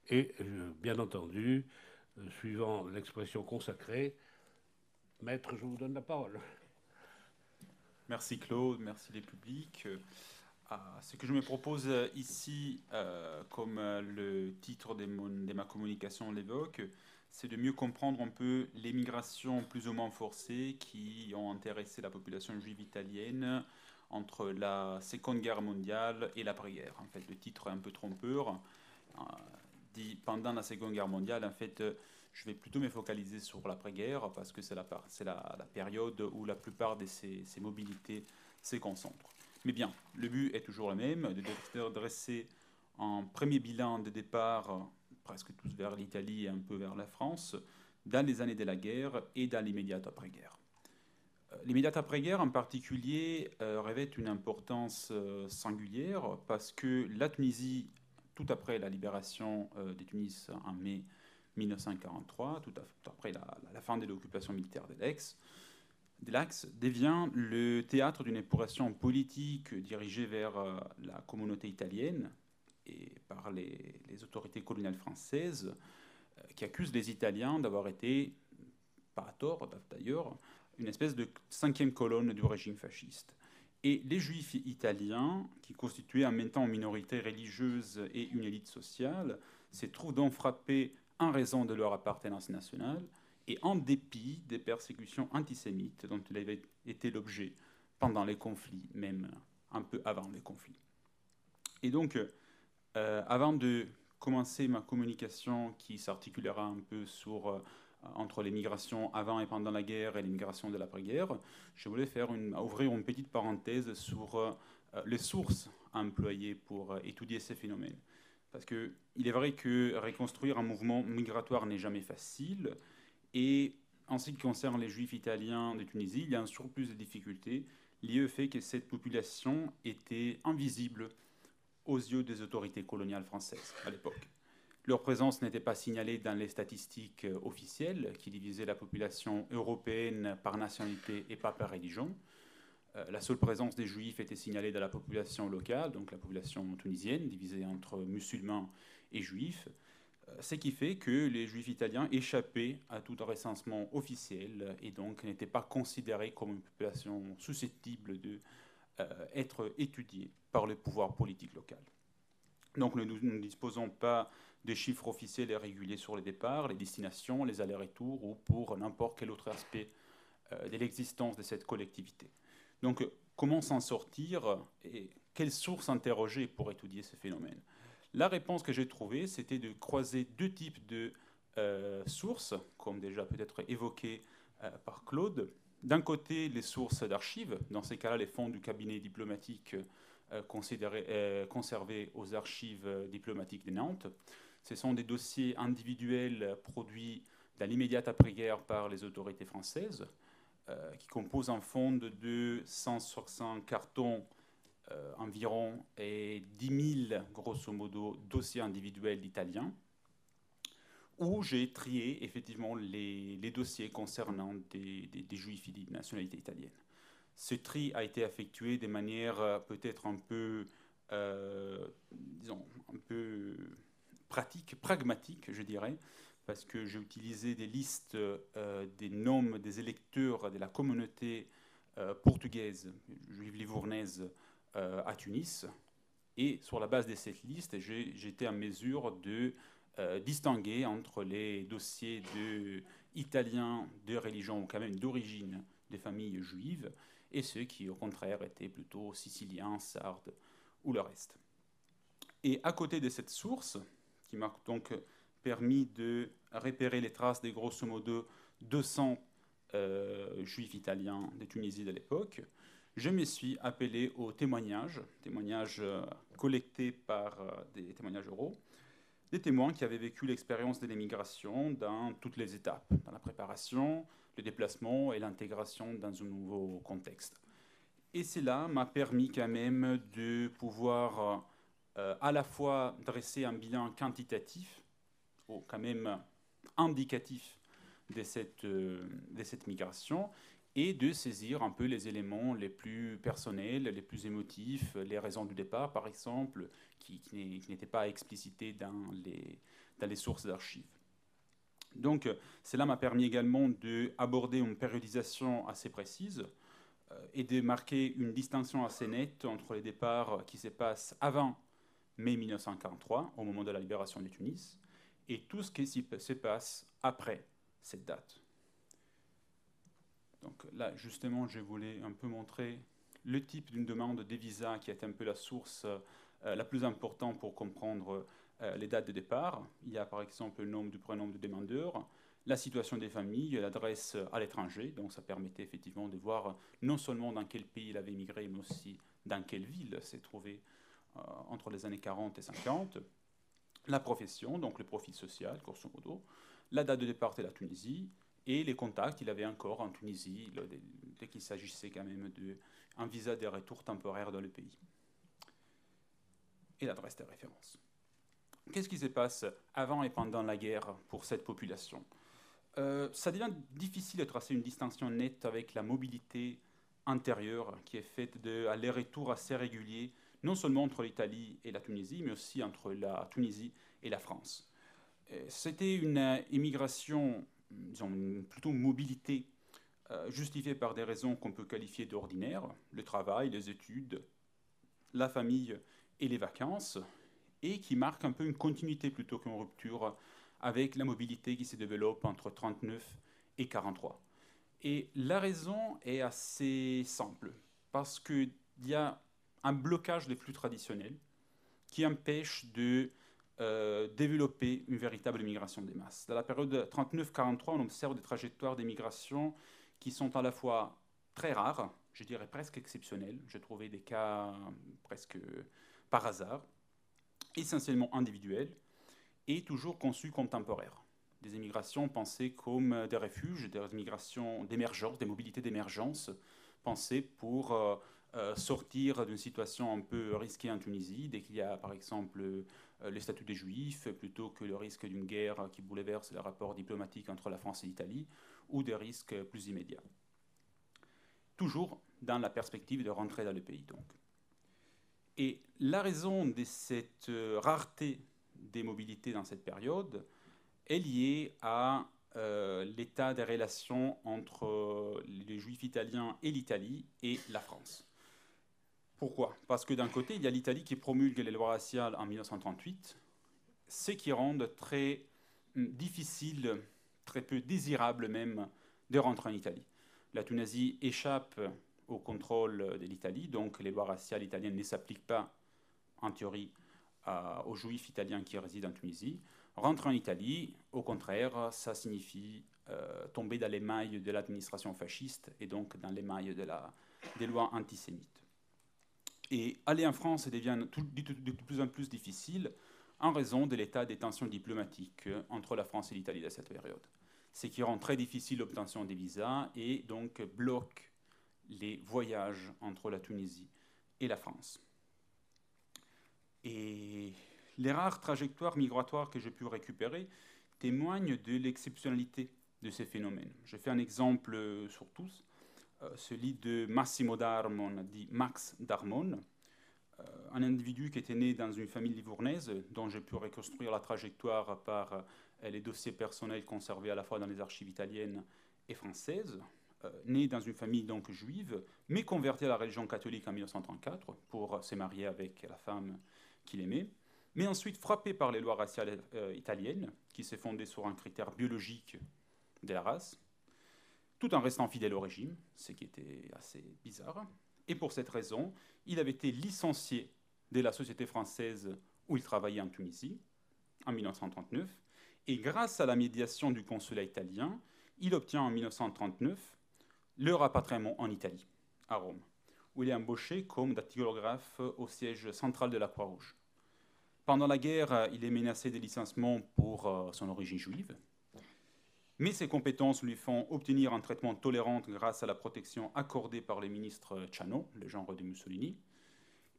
Speaker 1: Et bien entendu, suivant l'expression consacrée, Maître, je vous donne la parole.
Speaker 4: Merci Claude, merci les publics. Ce que je me propose ici, comme le titre de ma communication l'évoque, c'est de mieux comprendre un peu les migrations plus ou moins forcées qui ont intéressé la population juive italienne entre la Seconde Guerre mondiale et l'après-guerre. En fait, le titre est un peu trompeur. Dit pendant la Seconde Guerre mondiale, en fait, je vais plutôt me focaliser sur l'après-guerre parce que c'est la période où la plupart de ces mobilités se concentrent. Mais bien, le but est toujours le même, de dresser un premier bilan de départ, presque tous vers l'Italie et un peu vers la France, dans les années de la guerre et dans l'immédiate après-guerre. L'immédiate après-guerre, en particulier, revêt une importance singulière parce que la Tunisie, tout après la libération de Tunis en mai 1943, tout après la fin de l'occupation militaire de l'Axe, devient le théâtre d'une épuration politique dirigée vers la communauté italienne et par les autorités coloniales françaises qui accusent les Italiens d'avoir été, pas à tort d'ailleurs, une espèce de 5e colonne du régime fasciste. Et les Juifs italiens, qui constituaient en même temps une minorité religieuse et une élite sociale, se trouvent donc frappés en raison de leur appartenance nationale et en dépit des persécutions antisémites dont ils avaient été l'objet pendant les conflits, même un peu avant les conflits. Et donc, avant de commencer ma communication qui s'articulera un peu entre les migrations avant et pendant la guerre et les migrations de l'après-guerre, je voulais ouvrir une petite parenthèse sur les sources à employer pour étudier ces phénomènes. Parce qu'il est vrai que reconstruire un mouvement migratoire n'est jamais facile, et en ce qui concerne les Juifs italiens de Tunisie, il y a un surplus de difficultés lié au fait que cette population était invisible aux yeux des autorités coloniales françaises à l'époque. Leur présence n'était pas signalée dans les statistiques officielles qui divisaient la population européenne par nationalité et pas par religion. La seule présence des Juifs était signalée dans la population locale, donc la population tunisienne, divisée entre musulmans et Juifs, ce qui fait que les Juifs italiens échappaient à tout recensement officiel et donc n'étaient pas considérés comme une population susceptible d'être étudiée par le pouvoir politique local. Donc nous ne disposons pas de chiffres officiels et réguliers sur les départs, les destinations, les allers-retours ou pour n'importe quel autre aspect de l'existence de cette collectivité. Donc, comment s'en sortir et quelles sources interroger pour étudier ce phénomène? La réponse que j'ai trouvée, c'était de croiser deux types de sources, comme déjà peut-être évoqué par Claude. D'un côté, les sources d'archives, dans ces cas-là, les fonds du cabinet diplomatique conservés aux archives diplomatiques de Nantes. Ce sont des dossiers individuels produits dans l'immédiate après-guerre par les autorités françaises, qui compose un fonds de 260 cartons environ et 10 000, grosso modo, dossiers individuels d'Italiens, où j'ai trié effectivement les dossiers concernant des Juifs de nationalité italienne. Ce tri a été effectué de manière peut-être un peu, disons, un peu pratique, pragmatique, je dirais, parce que j'ai utilisé des listes des noms des électeurs de la communauté portugaise, juive livournaise, à Tunis. Et sur la base de cette liste, j'étais en mesure de distinguer entre les dossiers italiens de religion, ou quand même d'origine des familles juives, et ceux qui, au contraire, étaient plutôt siciliens, sardes ou le reste. Et à côté de cette source, qui m'a donc permis de repérer les traces des grosso modo 200 juifs italiens de Tunisie de l'époque, je me suis appelé aux témoignages collectés par des témoignages oraux, des témoins qui avaient vécu l'expérience de l'émigration dans toutes les étapes, dans la préparation, le déplacement et l'intégration dans un nouveau contexte. Et cela m'a permis quand même de pouvoir à la fois dresser un bilan quantitatif, ou quand même indicatif de cette migration, et de saisir un peu les éléments les plus personnels, les plus émotifs, les raisons du départ, par exemple, qui n'étaient pas explicités dans les sources d'archives. Donc, cela m'a permis également d'aborder une périodisation assez précise et de marquer une distinction assez nette entre les départs qui se passent avant mai 1943, au moment de la libération de Tunis, et tout ce qui se passe après cette date. Donc là, justement, je voulais un peu montrer le type d'une demande de visa qui est un peu la source la plus importante pour comprendre les dates de départ. Il y a par exemple le nom du prénom du demandeur, la situation des familles, l'adresse à l'étranger. Donc ça permettait effectivement de voir non seulement dans quel pays il avait migré, mais aussi dans quelle ville s'est trouvé entre les années 40 et 50. La profession, donc le profil social, grosso modo, la date de départ de la Tunisie, et les contacts qu'il avait encore en Tunisie, dès qu'il s'agissait quand même d'un visa de retour temporaire dans le pays. Et l'adresse de référence. Qu'est-ce qui se passe avant et pendant la guerre pour cette population? Ça devient difficile de tracer une distinction nette avec la mobilité intérieure qui est faite d'aller-retour assez régulier, non seulement entre l'Italie et la Tunisie, mais aussi entre la Tunisie et la France. C'était une immigration, disons, plutôt mobilité, justifiée par des raisons qu'on peut qualifier d'ordinaires, le travail, les études, la famille et les vacances, et qui marque un peu une continuité plutôt qu'une rupture avec la mobilité qui se développe entre 1939 et 1943. Et la raison est assez simple, parce qu'il y a un blocage des flux traditionnels qui empêche de développer une véritable migration des masses. Dans la période 39-43, on observe des trajectoires d'émigration qui sont à la fois très rares, je dirais presque exceptionnels. J'ai trouvé des cas presque par hasard, essentiellement individuels, et toujours conçus comme temporaires. Des immigrations pensées comme des refuges, des immigrations d'émergence, des mobilités d'émergence, pensées pour sortir d'une situation un peu risquée en Tunisie, dès qu'il y a par exemple le statut des Juifs, plutôt que le risque d'une guerre qui bouleverse les rapports diplomatiques entre la France et l'Italie, ou des risques plus immédiats. Toujours dans la perspective de rentrer dans le pays, donc. Et la raison de cette rareté des mobilités dans cette période est liée à l'état des relations entre les Juifs italiens et l'Italie et la France. Pourquoi? Parce que d'un côté, il y a l'Italie qui promulgue les lois raciales en 1938, ce qui rend très difficile, très peu désirable même, de rentrer en Italie. La Tunisie échappe au contrôle de l'Italie, donc les lois raciales italiennes ne s'appliquent pas, en théorie, aux Juifs italiens qui résident en Tunisie. Rentrer en Italie, au contraire, ça signifie tomber dans les mailles de l'administration fasciste et donc dans les mailles des lois antisémites. Et aller en France devient de plus en plus difficile en raison de l'état des tensions diplomatiques entre la France et l'Italie à cette période. Ce qui rend très difficile l'obtention des visas et donc bloque les voyages entre la Tunisie et la France. Et les rares trajectoires migratoires que j'ai pu récupérer témoignent de l'exceptionnalité de ces phénomènes. Je fais un exemple sur tous, celui de Massimo Darmon, dit Max Darmon, un individu qui était né dans une famille livournaise, dont j'ai pu reconstruire la trajectoire par les dossiers personnels conservés à la fois dans les archives italiennes et françaises, né dans une famille donc juive, mais converti à la religion catholique en 1934 pour se marier avec la femme qu'il aimait, mais ensuite frappé par les lois raciales italiennes, qui s'est fondées sur un critère biologique de la race, tout en restant fidèle au régime, ce qui était assez bizarre. Et pour cette raison, il avait été licencié de la société française où il travaillait en Tunisie, en 1939, et grâce à la médiation du consulat italien, il obtient en 1939 le rapatriement en Italie, à Rome, où il est embauché comme dactylographe au siège central de la Croix-Rouge. Pendant la guerre, il est menacé de licenciement pour son origine juive, mais ses compétences lui font obtenir un traitement tolérant grâce à la protection accordée par le ministre Ciano, le gendre de Mussolini.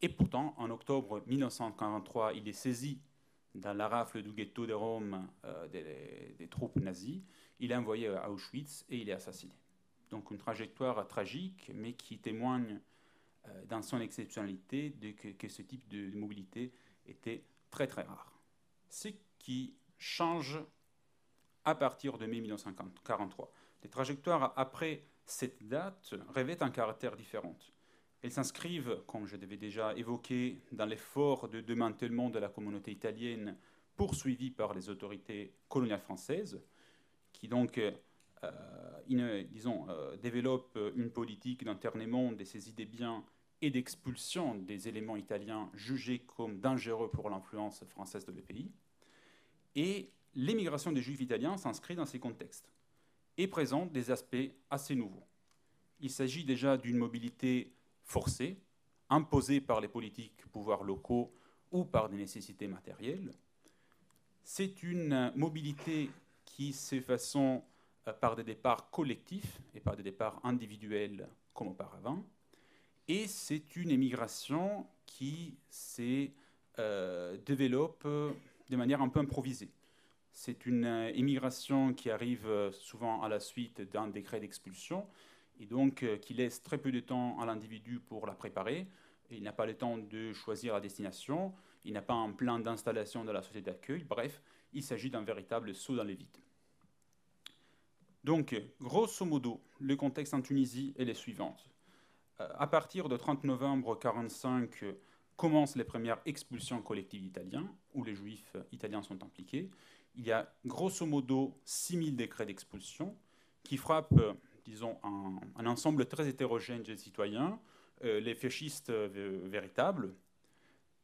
Speaker 4: Et pourtant, en octobre 1943, il est saisi dans la rafle du ghetto de Rome des troupes nazies. Il est envoyé à Auschwitz et il est assassiné. Donc une trajectoire tragique, mais qui témoigne dans son exceptionnalité que ce type de mobilité était très très rare. Ce qui change à partir de mai 1943. Les trajectoires après cette date revêtent un caractère différent. Elles s'inscrivent, comme je l'avais déjà évoqué, dans l'effort de démantèlement de la communauté italienne poursuivi par les autorités coloniales françaises, qui donc développent une politique d'internement de ces idées bien et d'expulsion des éléments italiens jugés comme dangereux pour l'influence française dans le pays. Et l'émigration des Juifs italiens s'inscrit dans ces contextes et présente des aspects assez nouveaux. Il s'agit déjà d'une mobilité forcée, imposée par les politiques pouvoirs locaux ou par des nécessités matérielles. C'est une mobilité qui se façon par des départs collectifs et par des départs individuels comme auparavant. Et c'est une émigration qui se développe de manière un peu improvisée. C'est une immigration qui arrive souvent à la suite d'un décret d'expulsion et donc qui laisse très peu de temps à l'individu pour la préparer. Il n'a pas le temps de choisir la destination, il n'a pas un plan d'installation de la société d'accueil. Bref, il s'agit d'un véritable saut dans le vide. Donc, grosso modo, le contexte en Tunisie est le suivant. À partir de 30 novembre 1945, commencent les premières expulsions collectives d'Italiens, où les Juifs italiens sont impliqués. Il y a grosso modo 6000 décrets d'expulsion qui frappent, disons, un ensemble très hétérogène de citoyens, les fascistes véritables,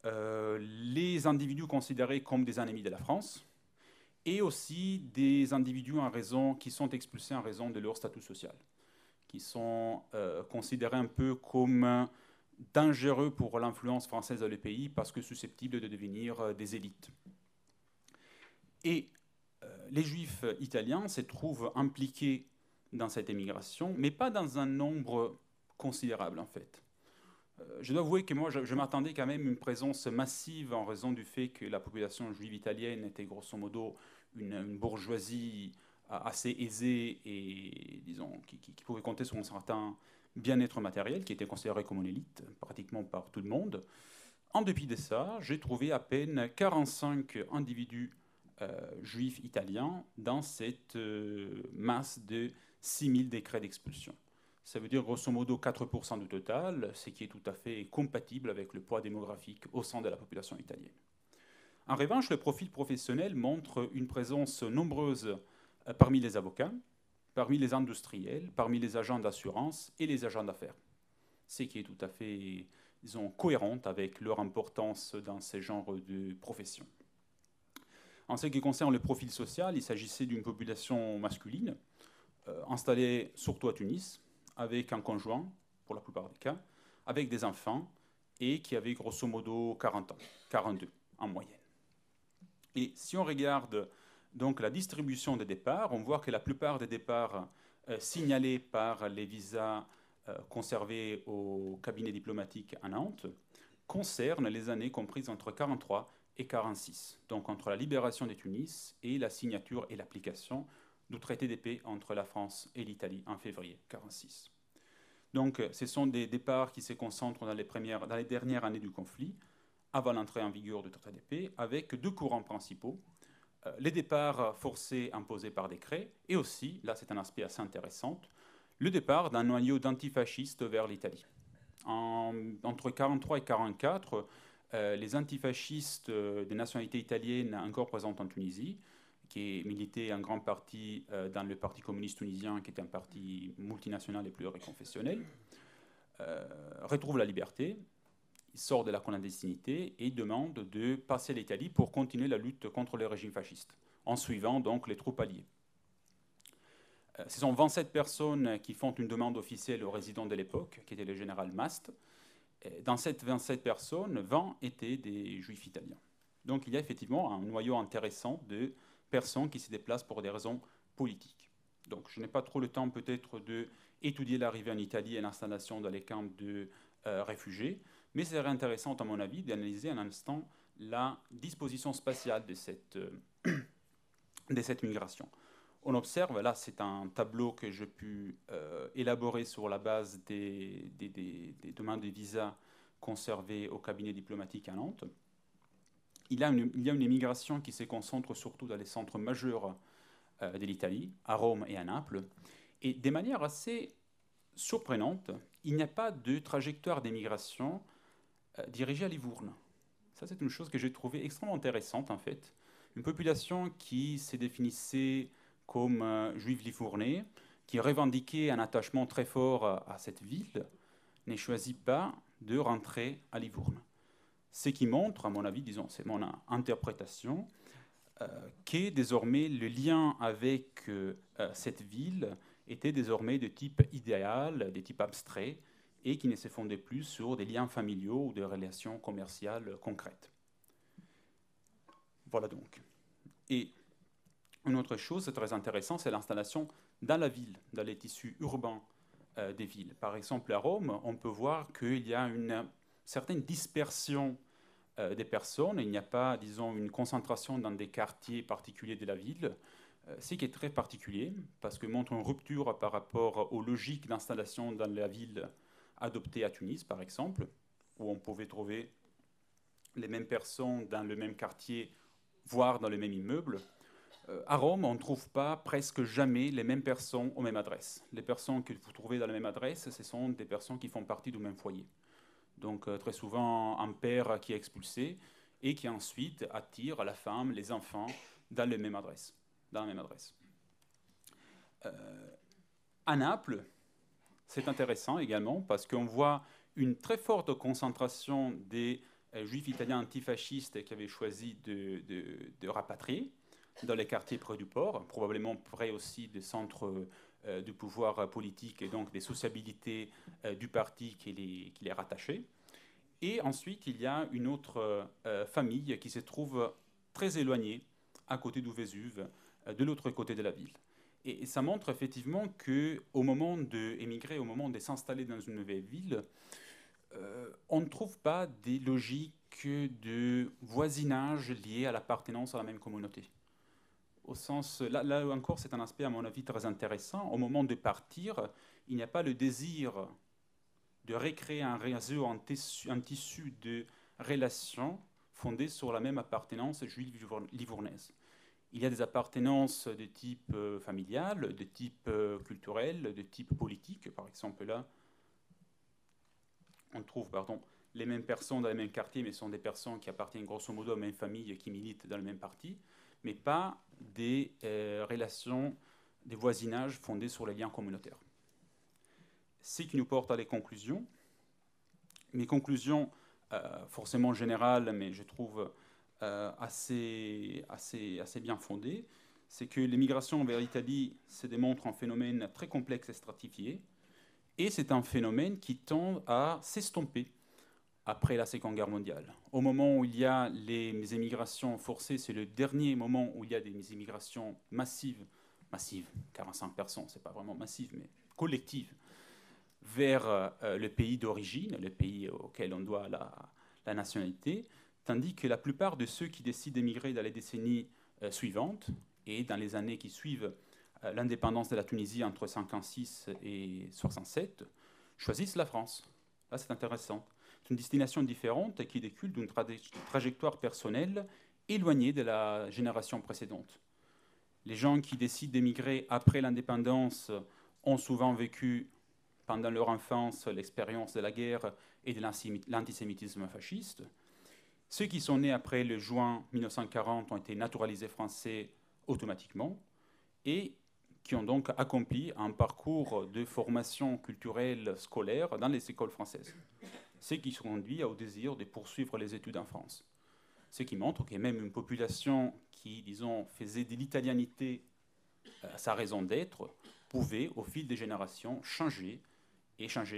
Speaker 4: les individus considérés comme des ennemis de la France, et aussi des individus qui sont expulsés en raison de leur statut social, qui sont considérés un peu comme dangereux pour l'influence française dans le pays parce que susceptibles de devenir des élites. Et les Juifs italiens se trouvent impliqués dans cette émigration, mais pas dans un nombre considérable en fait. Je dois avouer que moi, je m'attendais quand même à une présence massive en raison du fait que la population juive italienne était grosso modo une bourgeoisie assez aisée et, disons, qui pouvait compter sur un certain bien-être matériel, qui était considéré comme une élite pratiquement par tout le monde. En dépit de ça, j'ai trouvé à peine 45 individus juifs italiens dans cette masse de 6000 décrets d'expulsion. Ça veut dire grosso modo 4% du total, ce qui est tout à fait compatible avec le poids démographique au sein de la population italienne. En revanche, le profil professionnel montre une présence nombreuse parmi les avocats, parmi les industriels, parmi les agents d'assurance et les agents d'affaires. Ce qui est tout à fait, disons, cohérent avec leur importance dans ces genres de professions. En ce qui concerne le profil social, il s'agissait d'une population masculine, installée surtout à Tunis, avec un conjoint, pour la plupart des cas, avec des enfants, et qui avait grosso modo 40 ans, 42 en moyenne. Et si on regarde donc la distribution des départs, on voit que la plupart des départs signalés par les visas conservés au cabinet diplomatique à Nantes concernent les années comprises entre 43 et 46, donc entre la libération de Tunis et la signature et l'application du traité de paix entre la France et l'Italie en février 46. Donc ce sont des départs qui se concentrent dans les dernières années du conflit, avant l'entrée en vigueur du traité de paix, avec deux courants principaux. Les départs forcés imposés par décret, et aussi, là c'est un aspect assez intéressant, le départ d'un noyau d'antifascistes vers l'Italie. Entre 1943 et 1944, les antifascistes des nationalités italiennes encore présentes en Tunisie, qui militaient en grande partie dans le Parti communiste tunisien, qui est un parti multinational et pluriconfessionnel, retrouvent la liberté. Il sort de la clandestinité et demande de passer l'Italie pour continuer la lutte contre le régime fasciste, en suivant donc les troupes alliées. Ce sont 27 personnes qui font une demande officielle au résident de l'époque, qui était le général Mast. Dans ces 27 personnes, 20 étaient des juifs italiens. Donc il y a effectivement un noyau intéressant de personnes qui se déplacent pour des raisons politiques. Donc je n'ai pas trop le temps peut-être d'étudier l'arrivée en Italie et l'installation dans les camps de réfugiés, mais c'est intéressant, à mon avis, d'analyser un instant la disposition spatiale de cette migration. On observe, là c'est un tableau que j'ai pu élaborer sur la base des demandes de visa conservées au cabinet diplomatique à Nantes. Il y a une immigration qui se concentre surtout dans les centres majeurs de l'Italie, à Rome et à Naples. Et de manière assez surprenante, il n'y a pas de trajectoire d'émigration dirigée à Livourne. Ça, c'est une chose que j'ai trouvée extrêmement intéressante, en fait. Une population qui se définissait comme juive livournais, qui revendiquait un attachement très fort à cette ville, ne choisit pas de rentrer à Livourne. Ce qui montre, à mon avis, disons, c'est mon interprétation, que désormais le lien avec cette ville était désormais de type idéal, de type abstrait, et qui ne se fondait plus sur des liens familiaux ou des relations commerciales concrètes. Voilà donc. Et une autre chose très intéressante, c'est l'installation dans la ville, dans les tissus urbains des villes. Par exemple, à Rome, on peut voir qu'il y a une certaine dispersion des personnes. Il n'y a pas, disons, une concentration dans des quartiers particuliers de la ville, ce qui est très particulier, parce que montre une rupture par rapport aux logiques d'installation dans la ville adoptées à Tunis, par exemple, où on pouvait trouver les mêmes personnes dans le même quartier, voire dans le même immeuble. À Rome, on ne trouve pas presque jamais les mêmes personnes aux mêmes adresses. Les personnes que vous trouvez dans la même adresse, ce sont des personnes qui font partie du même foyer. Donc très souvent un père qui est expulsé et qui ensuite attire la femme, les enfants dans la même adresse. À Naples, c'est intéressant également parce qu'on voit une très forte concentration des juifs italiens antifascistes qui avaient choisi de rapatrier dans les quartiers près du port, probablement près aussi des centres du pouvoir politique et donc des sociabilités du parti qui les rattachait. Et ensuite, il y a une autre famille qui se trouve très éloignée, à côté du Vésuve, de l'autre côté de la ville. Et ça montre effectivement qu'au moment d'émigrer, au moment de s'installer dans une nouvelle ville, on ne trouve pas des logiques de voisinage liées à l'appartenance à la même communauté. Au sens, là encore, c'est un aspect, à mon avis, très intéressant. Au moment de partir, il n'y a pas le désir de recréer un réseau, un tissu de relations fondées sur la même appartenance juive livournaise. Il y a des appartenances de type familial, de type culturel, de type politique. Par exemple, là, on trouve les mêmes personnes dans le même quartier, mais ce sont des personnes qui appartiennent grosso modo à la même famille, qui militent dans le même parti, mais pas des relations, des voisinages fondés sur les liens communautaires. Ce qui nous porte à les conclusions. Mes conclusions, forcément générales, mais je trouve assez bien fondées, c'est que l'immigration vers l'Italie se démontre un phénomène très complexe et stratifié, et c'est un phénomène qui tend à s'estomper après la Seconde Guerre mondiale. Au moment où il y a les émigrations forcées, c'est le dernier moment où il y a des immigrations massives, 45%, c'est pas vraiment massive, mais collectives, vers le pays d'origine, le pays auquel on doit la nationalité, tandis que la plupart de ceux qui décident d'émigrer dans les décennies suivantes et dans les années qui suivent l'indépendance de la Tunisie entre 1956 et 1967 choisissent la France. Là, c'est intéressant. C'est une destination différente qui découle d'une trajectoire personnelle éloignée de la génération précédente. Les gens qui décident d'émigrer après l'indépendance ont souvent vécu pendant leur enfance l'expérience de la guerre et de l'antisémitisme fasciste. Ceux qui sont nés après le juin 1940 ont été naturalisés français automatiquement et qui ont donc accompli un parcours de formation culturelle scolaire dans les écoles françaises. Ce qui se conduit au désir de poursuivre les études en France. Ce qui montre que même une population qui, disons, faisait de l'italianité sa raison d'être, pouvait, au fil des générations, changer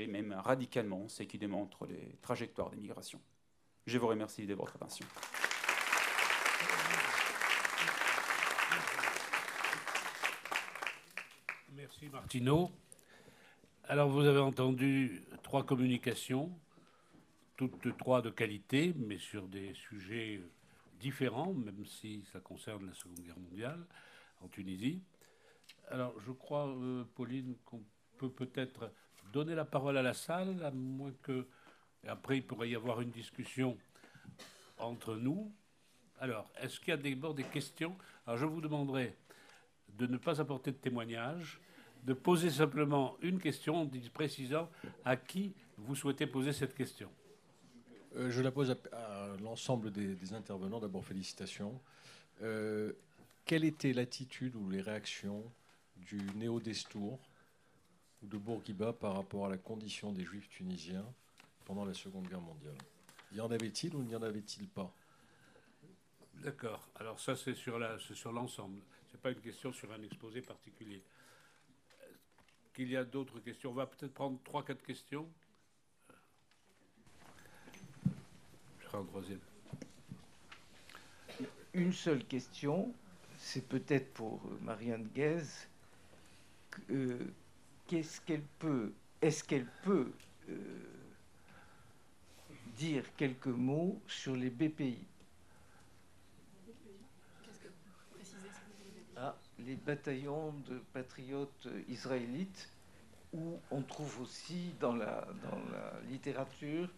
Speaker 4: même radicalement, ce qui démontre les trajectoires d'immigration. Je vous remercie de votre attention.
Speaker 1: Merci Martino. Alors vous avez entendu 3 communications, toutes 3 de qualité, mais sur des sujets différents, même si ça concerne la Seconde Guerre mondiale en Tunisie. Alors je crois, Pauline, qu'on peut peut-être donner la parole à la salle, à moins que... Et après, il pourrait y avoir une discussion entre nous. Alors, est-ce qu'il y a d'abord des questions? Alors, je vous demanderai de ne pas apporter de témoignage, de poser simplement une question en précisant à qui vous souhaitez poser cette question.
Speaker 5: Je la pose à l'ensemble des intervenants. D'abord, félicitations. Quelle était l'attitude ou les réactions du néo-Destour ou de Bourguiba par rapport à la condition des Juifs tunisiens pendant la Seconde Guerre mondiale? Y en avait-il ou n'y en avait-il pas?
Speaker 1: D'accord. Alors ça, c'est sur l'ensemble. Ce n'est pas une question sur un exposé particulier. Qu'il y a d'autres questions? On va peut-être prendre 3-4 questions. Je serai en troisième.
Speaker 6: Une seule question, c'est peut-être pour Marianne Guèze. Est-ce qu'elle peut dire quelques mots sur les BPI? Les bataillons de patriotes israélites, où on trouve aussi dans la littérature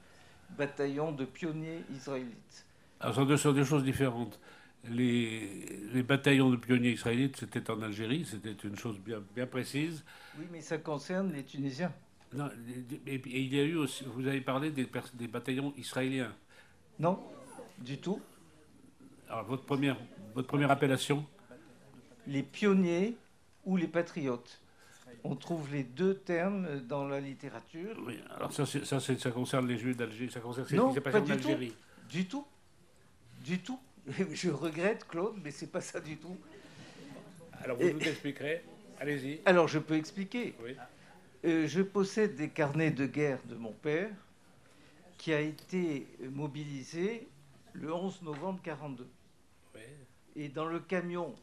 Speaker 6: bataillons de pionniers israélites.
Speaker 1: Alors, ce sont deux choses différentes. Les bataillons de pionniers israélites, c'était en Algérie, c'était une chose bien précise.
Speaker 6: Oui, mais ça concerne les Tunisiens.
Speaker 1: Non, et il y a eu aussi, vous avez parlé des bataillons israéliens.
Speaker 6: Non, du tout.
Speaker 1: Alors, votre première appellation?
Speaker 6: Les pionniers ou les patriotes. On trouve les deux termes dans la littérature.
Speaker 1: Oui, alors ça concerne les Juifs d'Algérie, ça concerne ce
Speaker 6: non,
Speaker 1: qui s'est passé en Algérie.
Speaker 6: Du tout. Du tout. Je regrette, Claude, mais c'est pas ça du tout.
Speaker 1: Alors vous nous expliquerez. Allez-y.
Speaker 6: Alors, je peux expliquer.
Speaker 1: Oui.
Speaker 6: Je possède des carnets de guerre de mon père qui a été mobilisé le 11 novembre 1942.
Speaker 1: Oui.
Speaker 6: Et dans le camion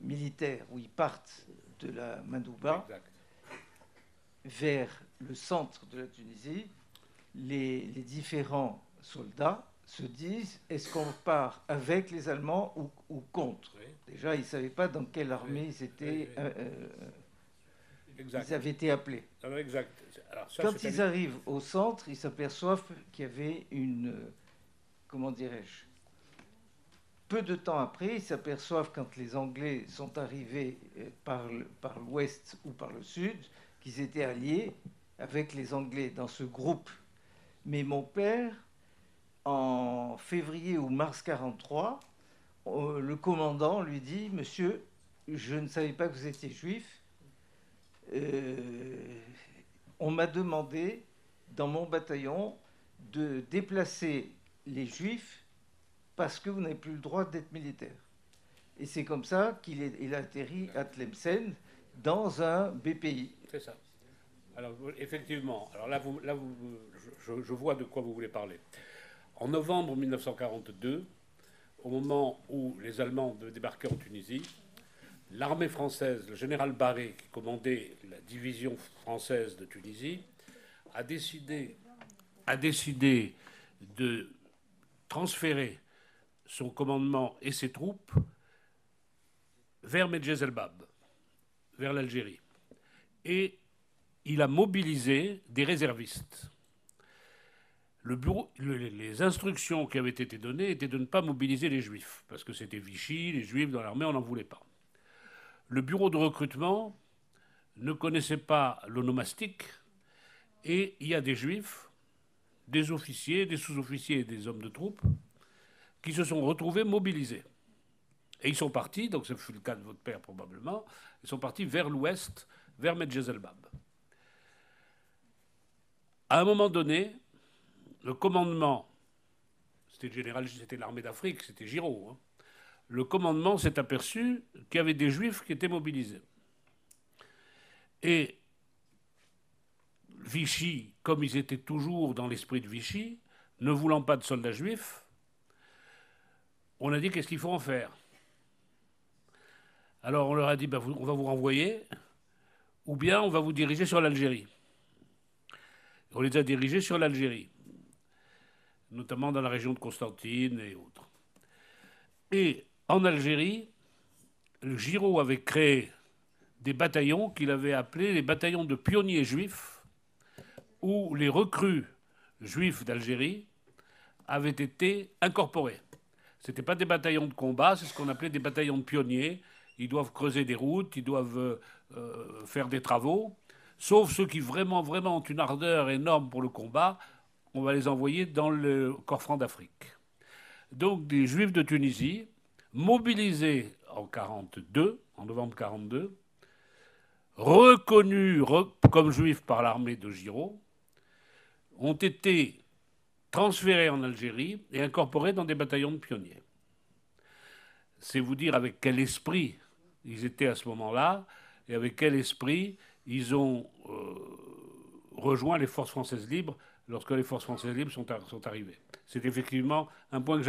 Speaker 6: militaire où ils partent de la Mandouba
Speaker 1: Exact.
Speaker 6: vers le centre de la Tunisie, les différents soldats se disent, est-ce qu'on part avec les Allemands ou contre?
Speaker 1: Oui.
Speaker 6: Déjà, ils ne savaient pas dans quelle armée ils étaient,
Speaker 1: Exact.
Speaker 6: ils avaient été appelés.
Speaker 1: Alors, exact. Alors, ça,
Speaker 6: Quand
Speaker 1: c'est
Speaker 6: ils arrivent au centre, ils s'aperçoivent qu'il y avait une... comment dirais-je? Peu de temps après, ils s'aperçoivent, quand les Anglais sont arrivés par l'ouest ou par le sud, qu'ils étaient alliés avec les Anglais dans ce groupe. Mais mon père, en février ou mars 1943, le commandant lui dit « Monsieur, je ne savais pas que vous étiez juif. On m'a demandé, dans mon bataillon, de déplacer les juifs parce que vous n'avez plus le droit d'être militaire. » Et c'est comme ça qu'il a atterri à Tlemcen dans un BPI.
Speaker 1: C'est ça. Alors, effectivement, alors là, je vois de quoi vous voulez parler. En novembre 1942, au moment où les Allemands débarquaient en Tunisie, l'armée française, le général Barré, qui commandait la division française de Tunisie, a décidé de transférer son commandement et ses troupes vers Medjezelbab, vers l'Algérie. Et il a mobilisé des réservistes. Les instructions qui avaient été données étaient de ne pas mobiliser les Juifs, parce que c'était Vichy, les Juifs dans l'armée, on n'en voulait pas. Le bureau de recrutement ne connaissait pas l'onomastique, et il y a des Juifs, des officiers, des sous-officiers et des hommes de troupes qui se sont retrouvés mobilisés. Et ils sont partis, donc ce fut le cas de votre père probablement, ils sont partis vers l'ouest, vers Medjezelbab. À un moment donné, le commandement, c'était l'armée d'Afrique, c'était Giraud, hein, le commandement s'est aperçu qu'il y avait des Juifs qui étaient mobilisés. Et Vichy, comme ils étaient toujours dans l'esprit de Vichy, ne voulant pas de soldats juifs, on a dit qu'est-ce qu'il faut en faire. Alors on leur a dit on va vous renvoyer, ou bien on va vous diriger sur l'Algérie. On les a dirigés sur l'Algérie, notamment dans la région de Constantine et autres. Et en Algérie, le Giraud avait créé des bataillons qu'il avait appelés les bataillons de pionniers juifs, où les recrues juifs d'Algérie avaient été incorporés. Ce n'étaient pas des bataillons de combat, c'est ce qu'on appelait des bataillons de pionniers. Ils doivent creuser des routes, ils doivent faire des travaux. Sauf ceux qui vraiment ont une ardeur énorme pour le combat, on va les envoyer dans le corps franc d'Afrique. Donc des Juifs de Tunisie, mobilisés en novembre 1942, reconnus comme Juifs par l'armée de Giraud, ont été transférés en Algérie et incorporés dans des bataillons de pionniers. C'est vous dire avec quel esprit ils étaient à ce moment-là et avec quel esprit ils ont rejoint les forces françaises libres lorsque les forces françaises libres sont arrivées. C'est effectivement un point que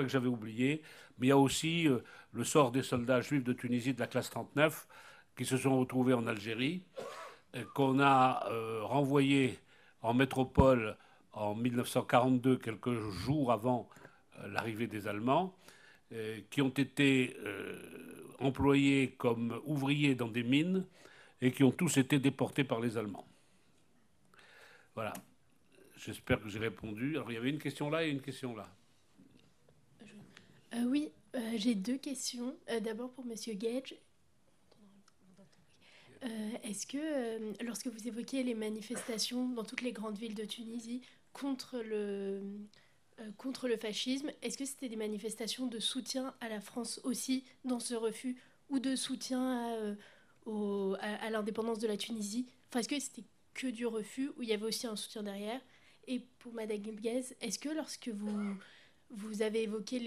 Speaker 1: j'avais oublié, mais il y a aussi le sort des soldats juifs de Tunisie de la classe 39 qui se sont retrouvés en Algérie, qu'on a renvoyés en métropole en 1942, quelques jours avant l'arrivée des Allemands, qui ont été employés comme ouvriers dans des mines et qui ont tous été déportés par les Allemands. Voilà. J'espère que j'ai répondu. Alors, il y avait une question là et une question là.
Speaker 7: Oui, j'ai deux questions. D'abord pour Monsieur Gage. Est-ce que, lorsque vous évoquiez les manifestations dans toutes les grandes villes de Tunisie contre le fascisme, est-ce que c'était des manifestations de soutien à la France aussi dans ce refus, ou de soutien à l'indépendance de la Tunisie? Enfin, est-ce que c'était que du refus, ou il y avait aussi un soutien derrière? Et pour Madame Guez, est-ce que lorsque vous avez évoqué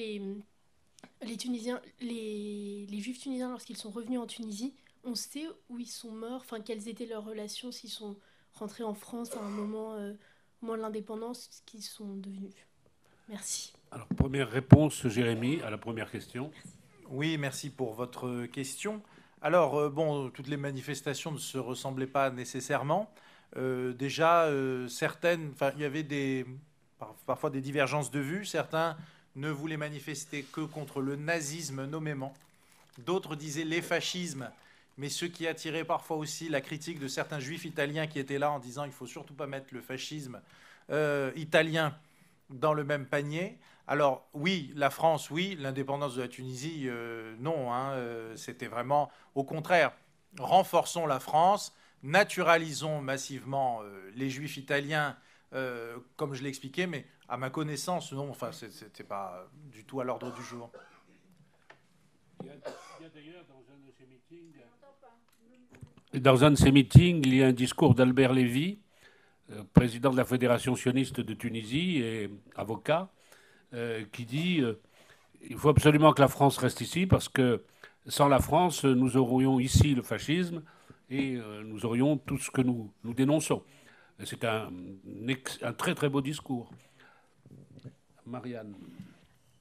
Speaker 7: les Tunisiens, les Juifs tunisiens, lorsqu'ils sont revenus en Tunisie, on sait où ils sont morts, enfin, quelles étaient leurs relations, s'ils sont rentrés en France à un moment, au moment de l'indépendance, ce qu'ils sont devenus. Merci.
Speaker 1: Alors, première réponse, Jérémy, à la première question.
Speaker 2: Oui, merci pour votre question. Alors, bon, toutes les manifestations ne se ressemblaient pas nécessairement. Déjà, certaines, enfin, il y avait parfois des divergences de vues. Certains ne voulaient manifester que contre le nazisme nommément. D'autres disaient les fascismes, mais ce qui attirait parfois aussi la critique de certains juifs italiens qui étaient là en disant il ne faut surtout pas mettre le fascisme italien dans le même panier. Alors oui, la France, oui, l'indépendance de la Tunisie, non. C'était vraiment au contraire. Renforçons la France, naturalisons massivement les juifs italiens, comme je l'ai expliqué, mais à ma connaissance, non, enfin, c'était pas du tout à l'ordre du jour.
Speaker 1: Il y a d'ailleurs dans un de ces meetings, il y a un discours d'Albert Lévy, président de la Fédération sioniste de Tunisie et avocat, qui dit il faut absolument que la France reste ici parce que sans la France, nous aurions ici le fascisme et nous aurions tout ce que nous dénonçons. C'est un très très beau discours. Marianne.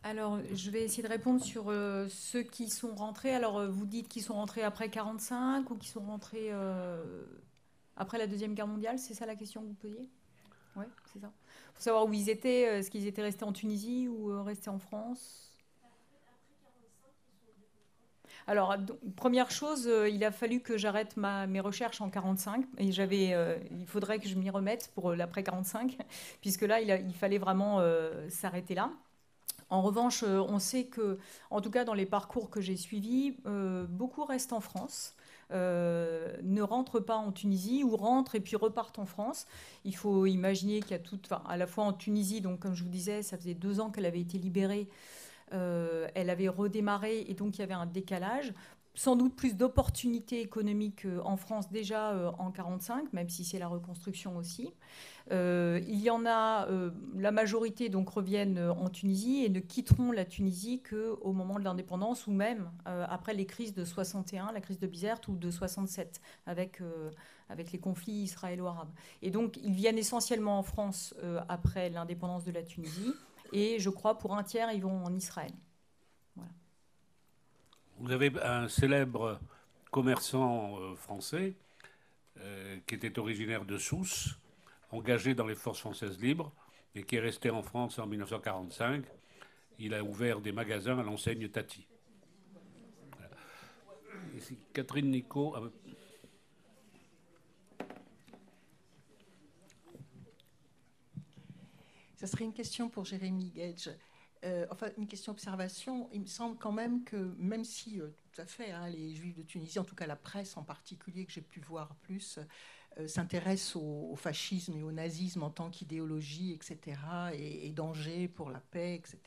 Speaker 3: Alors, je vais essayer de répondre sur ceux qui sont rentrés. Alors, vous dites qu'ils sont rentrés après 1945 ou qu'ils sont rentrés après la Deuxième Guerre mondiale. C'est ça la question que vous posiez? Oui, c'est ça. Il faut savoir où ils étaient. Est-ce qu'ils étaient restés en Tunisie ou restés en France? Alors, première chose, il a fallu que j'arrête mes recherches en 1945. Et il faudrait que je m'y remette pour l'après 1945, puisque là, il fallait vraiment s'arrêter là. En revanche, on sait que, en tout cas dans les parcours que j'ai suivis, beaucoup restent en France, ne rentrent pas en Tunisie ou rentrent et puis repartent en France. Il faut imaginer qu'il y a à la fois en Tunisie, donc comme je vous disais, ça faisait 2 ans qu'elle avait été libérée, elle avait redémarré et donc il y avait un décalage. Sans doute plus d'opportunités économiques en France déjà en 1945, même si c'est la reconstruction aussi. Il y en a, la majorité donc reviennent en Tunisie et ne quitteront la Tunisie qu'au moment de l'indépendance ou même après les crises de 61, la crise de Bizerte, ou de 67 avec les conflits israélo-arabes. Et donc ils viennent essentiellement en France après l'indépendance de la Tunisie et je crois pour un tiers ils vont en Israël. Voilà.
Speaker 1: Vous avez un célèbre commerçant français qui était originaire de Sousse, engagé dans les forces françaises libres et qui est resté en France en 1945. Il a ouvert des magasins à l'enseigne Tati. Voilà. Ici, Catherine Nicot.
Speaker 8: Ça serait une question pour Jérémy Gage. Enfin, une question observation. Il me semble quand même que, même si, tout à fait, les Juifs de Tunisie, en tout cas la presse en particulier, que j'ai pu voir plus, s'intéresse au fascisme et au nazisme en tant qu'idéologie, etc., et danger pour la paix, etc.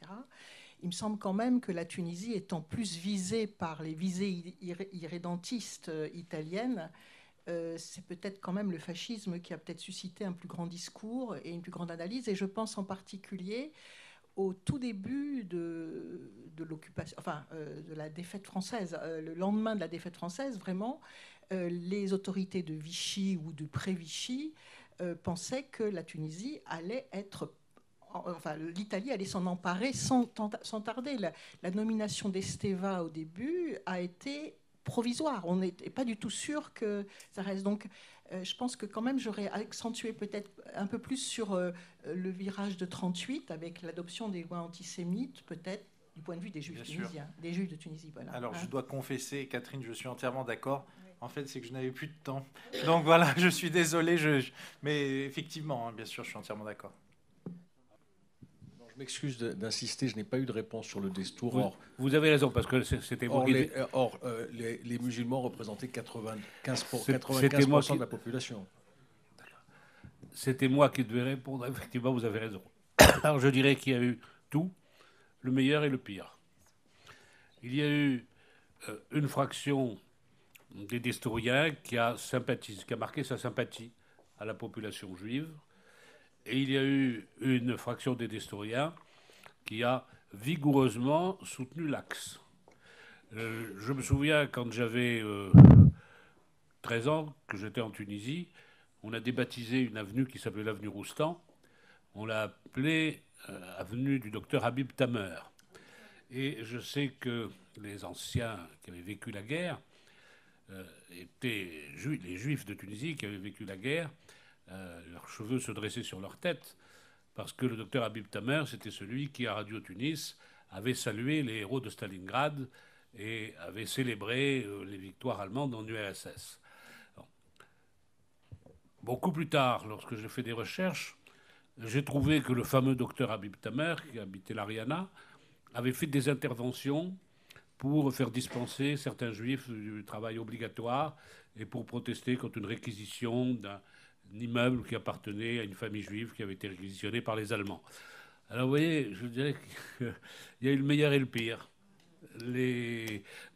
Speaker 8: Il me semble quand même que la Tunisie étant plus visée par les visées irrédentistes italiennes, c'est peut-être quand même le fascisme qui a peut-être suscité un plus grand discours et une plus grande analyse. Et je pense en particulier au tout début de l'occupation, enfin, de la défaite française, le lendemain de la défaite française, vraiment, les autorités de Vichy ou de pré-Vichy pensaient que la Tunisie allait être... Enfin, l'Italie allait s'en emparer sans tarder. La nomination d'Esteva au début a été provisoire. On n'était pas du tout sûr que ça reste. Donc, je pense que quand même, j'aurais accentué peut-être un peu plus sur le virage de 1938 avec l'adoption des lois antisémites, peut-être du point de vue des Juifs tunisiens, des Juifs de Tunisie. Voilà.
Speaker 2: Alors, je dois confesser, Catherine, je suis entièrement d'accord. Oui. En fait, c'est que je n'avais plus de temps. Donc voilà, je suis désolé. Mais effectivement, bien sûr, je suis entièrement d'accord.
Speaker 5: Je m'excuse d'insister, je n'ai pas eu de réponse sur le destour.
Speaker 1: Vous avez raison, parce que c'était vous qui...
Speaker 5: les musulmans représentaient 95% de la population.
Speaker 1: C'était moi qui devais répondre. Effectivement, vous avez raison. Alors, je dirais qu'il y a eu tout, le meilleur et le pire. Il y a eu une fraction des destouriens qui a marqué sa sympathie à la population juive. Et il y a eu une fraction des destouriens qui a vigoureusement soutenu l'axe. Je me souviens, quand j'avais 13 ans, que j'étais en Tunisie, on a débaptisé une avenue qui s'appelait l'avenue Roustan. On l'a appelée avenue du docteur Habib Tamer. Et je sais que les anciens qui avaient vécu la guerre étaient les juifs de Tunisie qui avaient vécu la guerre. Leurs cheveux se dressaient sur leur tête parce que le docteur Habib Tamer, c'était celui qui, à Radio Tunis, avait salué les héros de Stalingrad et avait célébré les victoires allemandes en URSS. Beaucoup plus tard, lorsque j'ai fait des recherches, j'ai trouvé que le fameux docteur Habib Tamer, qui habitait l'Ariana, avait fait des interventions pour faire dispenser certains juifs du travail obligatoire et pour protester contre une réquisition d'un immeuble qui appartenait à une famille juive qui avait été réquisitionnée par les Allemands. Alors vous voyez, je dirais qu'il y a eu le meilleur et le pire.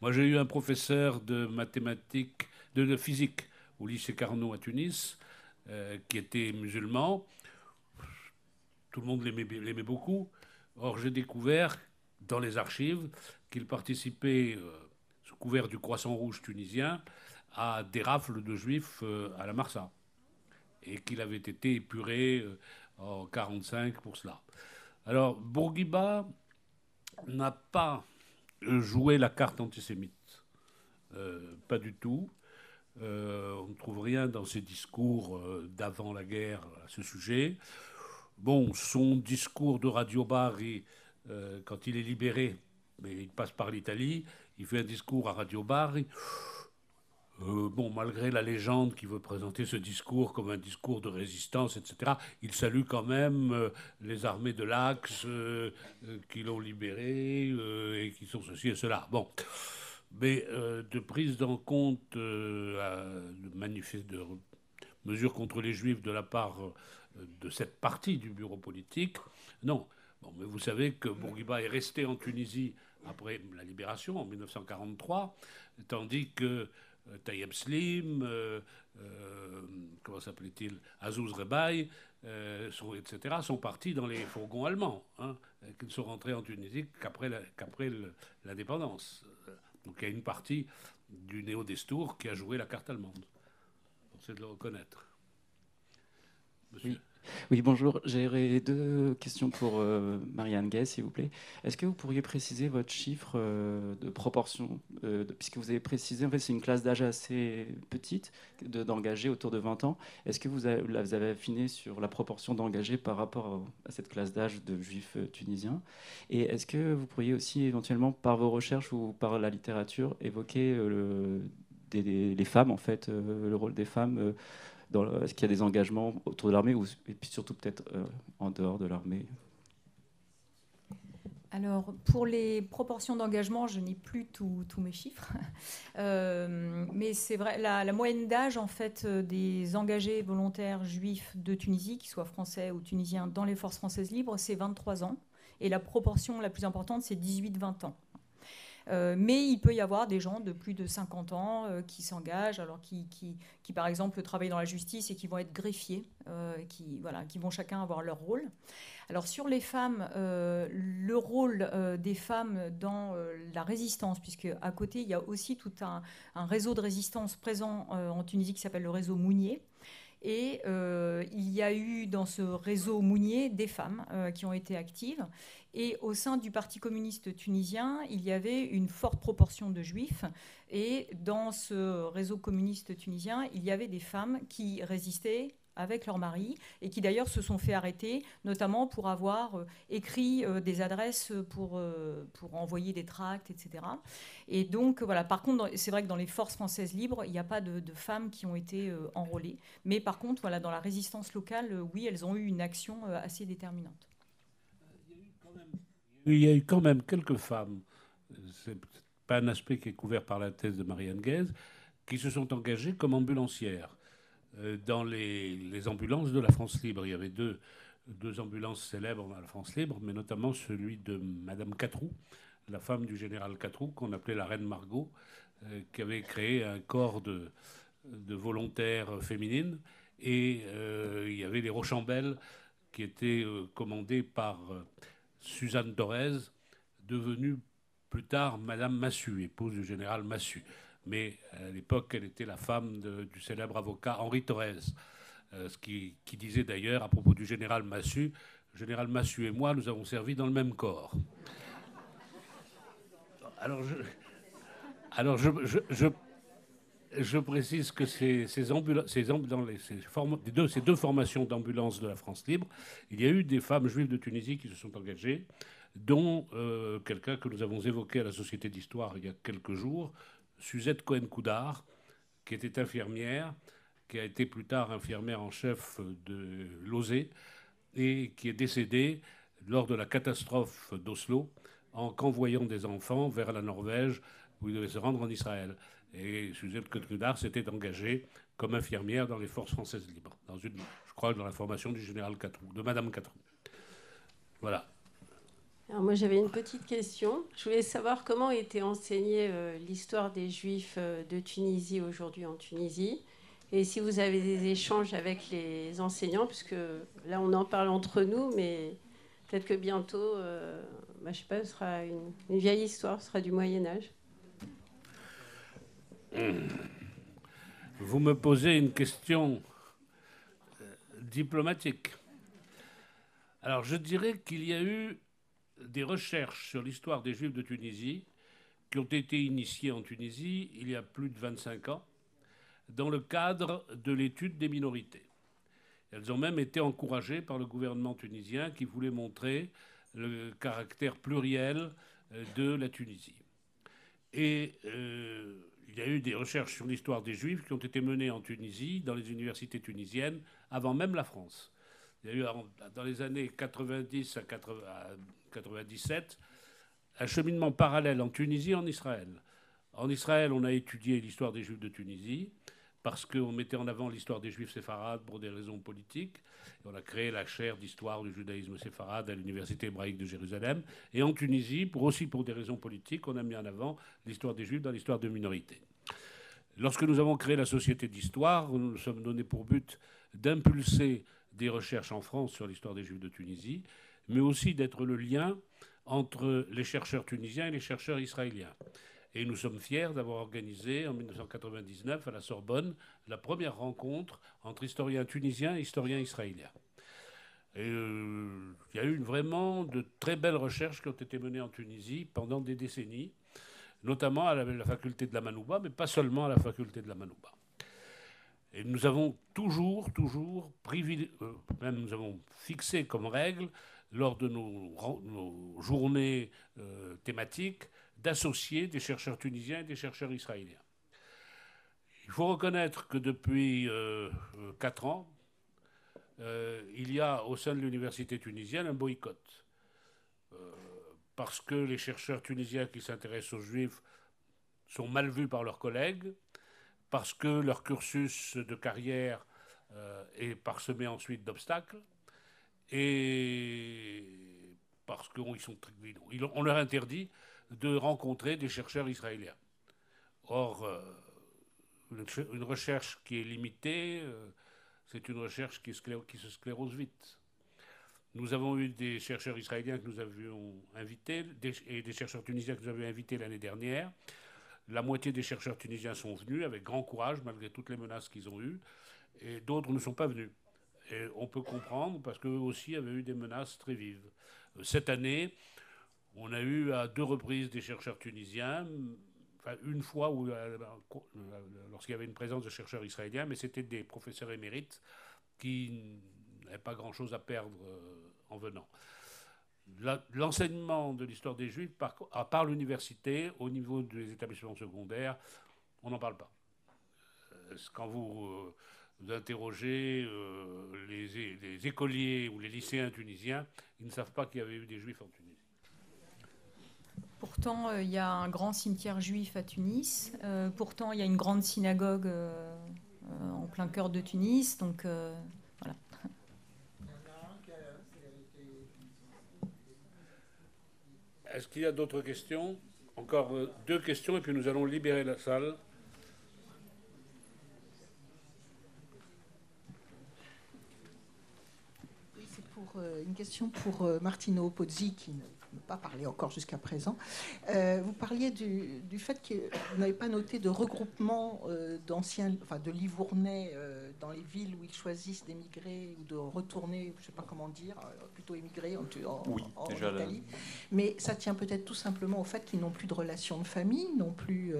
Speaker 1: Moi j'ai eu un professeur de mathématiques, de physique au lycée Carnot à Tunis, qui était musulman. Tout le monde l'aimait beaucoup. Or j'ai découvert dans les archives qu'il participait, sous couvert du Croissant Rouge tunisien, à des rafles de juifs à la Marsa. Et qu'il avait été épuré en 1945 pour cela. Alors, Bourguiba n'a pas joué la carte antisémite. Pas du tout. On ne trouve rien dans ses discours d'avant la guerre à ce sujet. Bon, son discours de Radio Bari, quand il est libéré, mais il passe par l'Italie, il fait un discours à Radio Bari. Bon, malgré la légende qui veut présenter ce discours comme un discours de résistance, etc., il salue quand même les armées de l'Axe qui l'ont libéré et qui sont ceci et cela. Bon, mais de prise en compte de mesures contre les Juifs de la part de cette partie du bureau politique, non. Bon, mais vous savez que Bourguiba est resté en Tunisie après la libération en 1943, tandis que Tayeb Slim, comment s'appelait-il, Azouz Rebaï, etc., sont partis dans les fourgons allemands, qui ne sont rentrés en Tunisie qu'après l'indépendance. Donc il y a une partie du Néo-Destour qui a joué la carte allemande. C'est de le reconnaître. Monsieur.
Speaker 9: Oui. Oui, bonjour. J'aurais deux questions pour Marianne Guez, s'il vous plaît. Est-ce que vous pourriez préciser votre chiffre de proportion puisque vous avez précisé, en fait, c'est une classe d'âge assez petite d'engagés autour de 20 ans. Est-ce que vous avez affiné sur la proportion d'engagés par rapport à cette classe d'âge de juifs tunisiens? Et est-ce que vous pourriez aussi éventuellement, par vos recherches ou par la littérature, évoquer les femmes, en fait, le rôle des femmes est-ce qu'il y a des engagements autour de l'armée et puis surtout peut-être en dehors de l'armée?
Speaker 3: Alors, pour les proportions d'engagement, je n'ai plus tous mes chiffres. Mais c'est vrai, la moyenne d'âge, en fait, des engagés volontaires juifs de Tunisie, qu'ils soient français ou tunisiens, dans les forces françaises libres, c'est 23 ans. Et la proportion la plus importante, c'est 18-20 ans. Mais il peut y avoir des gens de plus de 50 ans qui s'engagent, alors qui, par exemple, travaillent dans la justice et qui vont être greffiers, qui vont chacun avoir leur rôle. Alors, sur les femmes, le rôle des femmes dans la résistance, puisque à côté, il y a aussi tout un réseau de résistance présent en Tunisie qui s'appelle le réseau Mounier. Et il y a eu dans ce réseau Mounier des femmes qui ont été actives. Et au sein du Parti communiste tunisien, il y avait une forte proportion de juifs. Et dans ce réseau communiste tunisien, il y avait des femmes qui résistaient avec leur mari et qui d'ailleurs se sont fait arrêter, notamment pour avoir écrit des adresses pour envoyer des tracts, etc. Et donc, voilà. Par contre, c'est vrai que dans les forces françaises libres, il n'y a pas de femmes qui ont été enrôlées. Mais par contre, voilà, dans la résistance locale, oui, elles ont eu une action assez déterminante.
Speaker 1: Il y a eu quand même quelques femmes, c'est pas un aspect qui est couvert par la thèse de Marianne Guez, qui se sont engagées comme ambulancières dans les ambulances de la France libre. Il y avait deux ambulances célèbres dans la France libre, mais notamment celui de Madame Catroux, la femme du général Catroux, qu'on appelait la Reine Margot, qui avait créé un corps de volontaires féminines. Et il y avait les Rochambeles qui étaient commandés par Suzanne Thorez, devenue plus tard Madame Massu, épouse du général Massu. Mais à l'époque, elle était la femme du célèbre avocat Henri Thorez, qui disait d'ailleurs à propos du général Massu, le général Massu et moi, nous avons servi dans le même corps. Alors je précise que ces deux formations d'ambulance de la France libre, il y a eu des femmes juives de Tunisie qui se sont engagées, dont quelqu'un que nous avons évoqué à la Société d'Histoire il y a quelques jours, Suzette Cohen-Coudard, qui était infirmière, qui a été plus tard infirmière en chef de l'OSE et qui est décédée lors de la catastrophe d'Oslo en convoyant des enfants vers la Norvège où ils devaient se rendre en Israël. Et Suzette Cohen-Coudard s'était engagée comme infirmière dans les forces françaises libres, je crois dans la formation du général Catrou, de Madame Catrou. Voilà.
Speaker 10: Alors moi j'avais une petite question. Je voulais savoir comment était enseignée l'histoire des Juifs de Tunisie aujourd'hui en Tunisie, et si vous avez des échanges avec les enseignants, puisque là on en parle entre nous, mais peut-être que bientôt, je sais pas, ce sera une vieille histoire, ce sera du Moyen-Âge.
Speaker 1: Vous me posez une question diplomatique. Alors je dirais qu'il y a eu des recherches sur l'histoire des Juifs de Tunisie qui ont été initiées en Tunisie il y a plus de 25 ans dans le cadre de l'étude des minorités. Elles ont même été encouragées par le gouvernement tunisien qui voulait montrer le caractère pluriel de la Tunisie. Et il y a eu des recherches sur l'histoire des Juifs qui ont été menées en Tunisie, dans les universités tunisiennes, avant même la France. Il y a eu, dans les années 90 à 97, un cheminement parallèle en Tunisie et en Israël. En Israël, on a étudié l'histoire des Juifs de Tunisie parce qu'on mettait en avant l'histoire des Juifs séfarades pour des raisons politiques. Et on a créé la chaire d'histoire du judaïsme séfarade à l'Université hébraïque de Jérusalem. Et en Tunisie, aussi pour des raisons politiques, on a mis en avant l'histoire des Juifs dans l'histoire de minorités. Lorsque nous avons créé la Société d'Histoire, nous nous sommes donnés pour but d'impulser des recherches en France sur l'histoire des Juifs de Tunisie, mais aussi d'être le lien entre les chercheurs tunisiens et les chercheurs israéliens. Et nous sommes fiers d'avoir organisé en 1999 à la Sorbonne la première rencontre entre historiens tunisiens et historiens israéliens. Et il y a eu vraiment de très belles recherches qui ont été menées en Tunisie pendant des décennies, notamment à la faculté de la Manouba, mais pas seulement à la faculté de la Manouba. Et nous avons toujours même nous avons fixé comme règle, lors de nos journées thématiques, d'associer des chercheurs tunisiens et des chercheurs israéliens. Il faut reconnaître que depuis 4 ans, il y a au sein de l'université tunisienne un boycott. Parce que les chercheurs tunisiens qui s'intéressent aux Juifs sont mal vus par leurs collègues, parce que leur cursus de carrière est parsemé ensuite d'obstacles, et parce qu'on leur interdit de rencontrer des chercheurs israéliens. Or, une recherche qui est limitée, c'est une recherche qui se sclérose vite. Nous avons eu des chercheurs israéliens que nous avions invités et des chercheurs tunisiens que nous avions invités l'année dernière. La moitié des chercheurs tunisiens sont venus avec grand courage, malgré toutes les menaces qu'ils ont eues, et d'autres ne sont pas venus. Et on peut comprendre, parce qu'eux aussi avaient eu des menaces très vives. Cette année, on a eu à 2 reprises des chercheurs tunisiens, enfin une fois lorsqu'il y avait une présence de chercheurs israéliens, mais c'était des professeurs émérites qui n'avaient pas grand-chose à perdre en venant. L'enseignement de l'histoire des Juifs, à part l'université, au niveau des établissements secondaires, on n'en parle pas. Quand vous interrogez les écoliers ou les lycéens tunisiens, ils ne savent pas qu'il y avait eu des Juifs en Tunisie.
Speaker 3: Pourtant, il y a un grand cimetière juif à Tunis. Pourtant, il y a une grande synagogue en plein cœur de Tunis. Donc, voilà.
Speaker 1: Est-ce qu'il y a d'autres questions? Encore 2 questions et puis nous allons libérer la salle.
Speaker 8: Oui, c'est pour une question pour Martino Pozzi qui pas parlé encore jusqu'à présent. Vous parliez du fait que vous n'avez pas noté de regroupement de Livournais dans les villes où ils choisissent d'émigrer ou de retourner, je ne sais pas comment dire, plutôt émigrer en Italie. Mais ça tient peut-être tout simplement au fait qu'ils n'ont plus de relations de famille, non plus...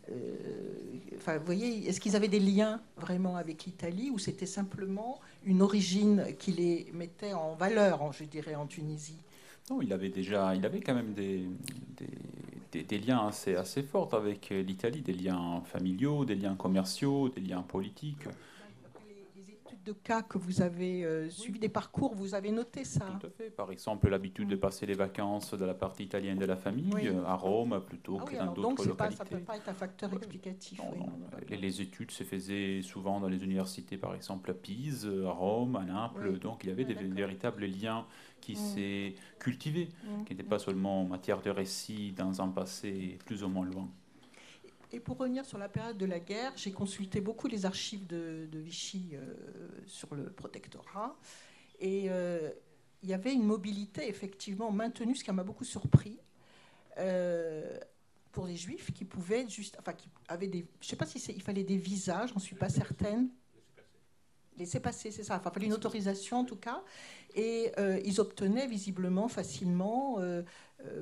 Speaker 8: vous voyez, est-ce qu'ils avaient des liens vraiment avec l'Italie ou c'était simplement une origine qui les mettait en valeur, je dirais, en Tunisie?
Speaker 4: Non, il avait quand même des liens assez forts avec l'Italie, des liens familiaux, des liens commerciaux, des liens politiques.
Speaker 8: Les études de cas que vous avez suivies, des parcours, vous avez noté ça?
Speaker 4: Tout à fait. Par exemple, l'habitude de passer les vacances de la partie italienne de la famille à Rome plutôt que dans d'autres localités.
Speaker 8: Ça ne peut pas être un facteur explicatif.
Speaker 4: Non. Les études se faisaient souvent dans les universités, par exemple à Pise, à Rome, à Naples. Donc il y avait des véritables liens qui s'est cultivé, qui n'était pas seulement en matière de récit dans un passé plus ou moins loin.
Speaker 8: Et pour revenir sur la période de la guerre, j'ai consulté beaucoup les archives de Vichy sur le protectorat. Et il y avait une mobilité effectivement maintenue, ce qui m'a beaucoup surpris, pour les Juifs qui pouvaient qui avaient des... Je ne sais pas si il fallait des visas, j'en suis pas certaine. Laisser passer, c'est ça. Enfin, il fallait une autorisation en tout cas. Et ils obtenaient visiblement facilement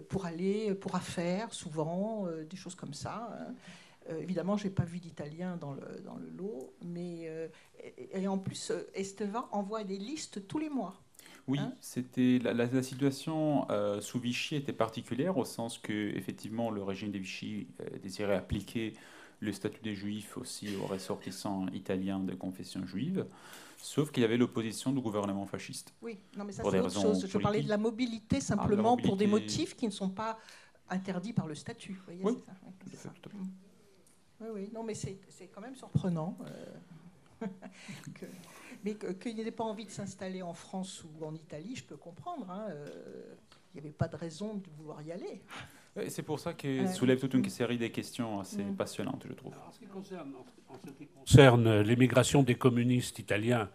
Speaker 8: pour aller pour affaires, souvent, des choses comme ça. Évidemment, je n'ai pas vu d'Italien dans le lot. Mais, et en plus, Esteva envoie des listes tous les mois.
Speaker 4: Oui, c'était la situation sous Vichy était particulière au sens que effectivement le régime de Vichy désirait appliquer le statut des Juifs aussi aux ressortissants italiens de confession juive, sauf qu'il y avait l'opposition du gouvernement fasciste.
Speaker 8: Oui, non mais ça c'est autre chose. Je parlais de la mobilité simplement pour des motifs qui ne sont pas interdits par le statut. Vous voyez,
Speaker 4: oui,
Speaker 8: c'est ça. Tout à fait. Oui, non mais c'est quand même surprenant. Mais qu'il n'ait pas envie de s'installer en France ou en Italie, je peux comprendre. Il n'y avait pas de raison de vouloir y aller.
Speaker 4: C'est pour ça qu'il soulève toute une série de questions assez passionnantes, je trouve.
Speaker 1: En ce qui concerne l'émigration des communistes italiens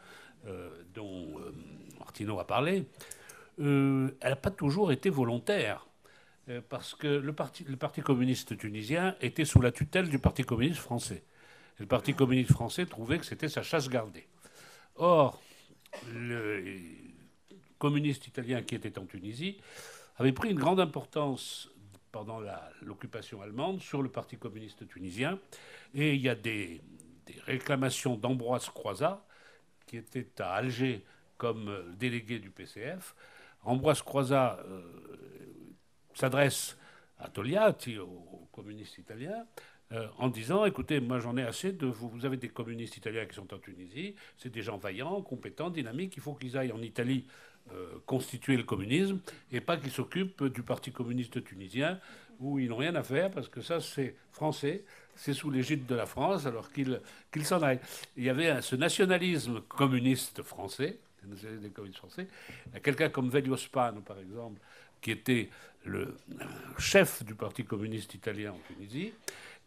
Speaker 1: dont Martino a parlé, elle n'a pas toujours été volontaire. Parce que le parti communiste tunisien était sous la tutelle du Parti communiste français. Et le Parti communiste français trouvait que c'était sa chasse gardée. Or, le communiste italien qui était en Tunisie avait pris une grande importance pendant l'occupation allemande sur le Parti communiste tunisien. Et il y a des réclamations d'Ambroise Croizat, qui était à Alger comme délégué du PCF. Ambroise Croizat s'adresse à Togliatti, au communiste italien, en disant, écoutez, moi j'en ai assez de vous. Vous avez des communistes italiens qui sont en Tunisie, c'est des gens vaillants, compétents, dynamiques, il faut qu'ils aillent en Italie constituer le communisme et pas qu'ils s'occupent du Parti communiste tunisien où ils n'ont rien à faire parce que ça c'est français, c'est sous l'égide de la France, alors qu'ils s'en aillent. Il y avait ce nationalisme communiste français, des communistes français. Il y a quelqu'un comme Velio Spano, par exemple, qui était le chef du Parti communiste italien en Tunisie,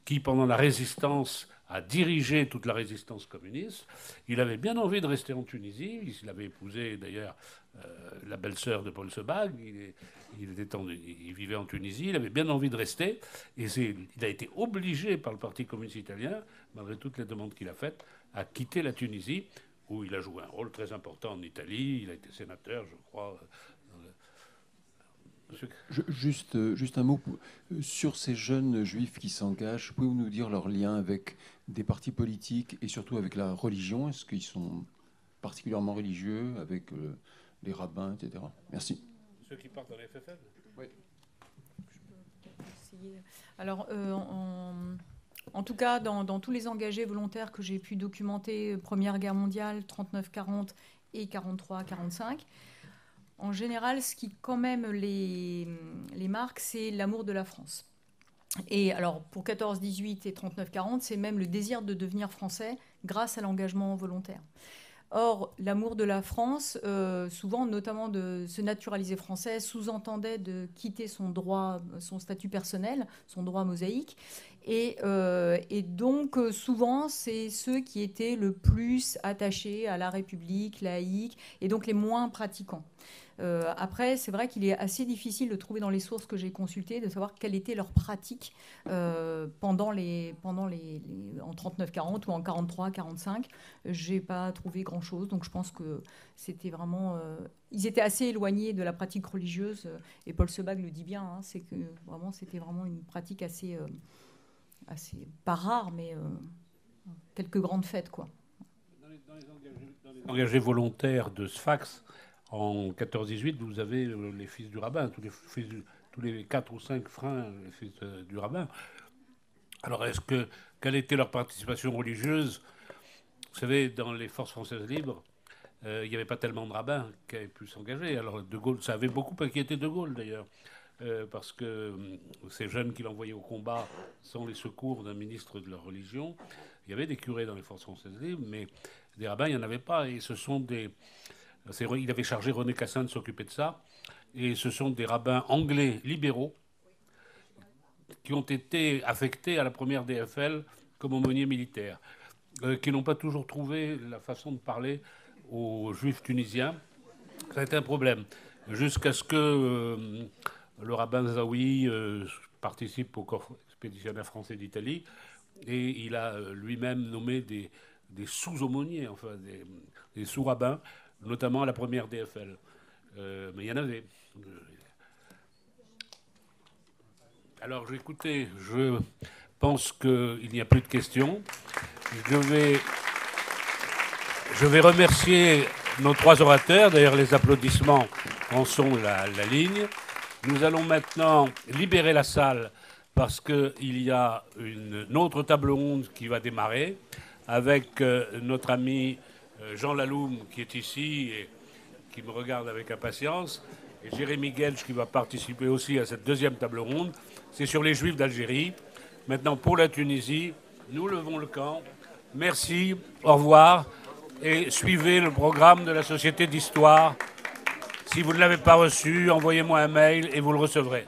Speaker 1: qui, pendant la résistance, a dirigé toute la résistance communiste. Il avait bien envie de rester en Tunisie. Il avait épousé, d'ailleurs, la belle-sœur de Paul Sebag. Il vivait en Tunisie. Il avait bien envie de rester. Et il a été obligé par le Parti communiste italien, malgré toutes les demandes qu'il a faites, à quitter la Tunisie, où il a joué un rôle très important en Italie. Il a été sénateur, je crois.
Speaker 11: Juste un mot sur ces jeunes juifs qui s'engagent. Pouvez-vous nous dire leur lien avec des partis politiques et surtout avec la religion? Est-ce qu'ils sont particulièrement religieux avec les rabbins, etc. Merci.
Speaker 1: Ceux qui partent dans les FFL?
Speaker 11: Oui.
Speaker 3: Alors, en tout cas, dans tous les engagés volontaires que j'ai pu documenter, Première Guerre mondiale, 39-40 et 43-45, en général, ce qui quand même les marque, c'est l'amour de la France. Et alors, pour 14-18 et 39-40, c'est même le désir de devenir français grâce à l'engagement volontaire. Or, l'amour de la France, souvent, notamment de se naturaliser français, sous-entendait de quitter son droit, son statut personnel, son droit mosaïque, Et donc, souvent, c'est ceux qui étaient le plus attachés à la République laïque et donc les moins pratiquants. Après, c'est vrai qu'il est assez difficile de trouver dans les sources que j'ai consultées de savoir quelle était leur pratique pendant en 39-40 ou en 43-45. J'ai pas trouvé grand-chose, donc je pense que c'était vraiment... ils étaient assez éloignés de la pratique religieuse, et Paul Sebag le dit bien, hein, c'est que vraiment, c'était vraiment une pratique assez pas rare, mais quelques grandes fêtes, quoi.
Speaker 1: Dans les engagés volontaires de Sfax, en 14-18, vous avez les fils du rabbin, tous les 4 ou 5 frères, les fils du rabbin. Alors, quelle était leur participation religieuse? Vous savez, dans les forces françaises libres, il n'y avait pas tellement de rabbins qui avaient pu s'engager. Alors, De Gaulle, ça avait beaucoup inquiété De Gaulle, d'ailleurs, parce que ces jeunes qu'il envoyait au combat sans les secours d'un ministre de leur religion, il y avait des curés dans les forces françaises libres, mais des rabbins, il n'y en avait pas. Et ce sont des... Il avait chargé René Cassin de s'occuper de ça. Et ce sont des rabbins anglais libéraux qui ont été affectés à la première DFL comme aumôniers militaires, qui n'ont pas toujours trouvé la façon de parler aux juifs tunisiens. Ça a été un problème. Jusqu'à ce que le rabbin Zawi participe au corps expéditionnaire français d'Italie. Et il a lui-même nommé des sous-aumôniers, enfin des sous-rabbins, notamment à la première DFL. Mais il y en avait. Alors, écoutez, je pense qu'il n'y a plus de questions. Je vais remercier nos 3 orateurs. D'ailleurs, les applaudissements en sont la ligne. Nous allons maintenant libérer la salle parce qu'il y a une autre table ronde qui va démarrer avec notre ami Jean Laloum qui est ici et qui me regarde avec impatience, et Jérémy Guedj qui va participer aussi à cette deuxième table ronde. C'est sur les Juifs d'Algérie. Maintenant, pour la Tunisie, nous levons le camp. Merci, au revoir, et suivez le programme de la Société d'Histoire. Si vous ne l'avez pas reçu, envoyez-moi un mail et vous le recevrez.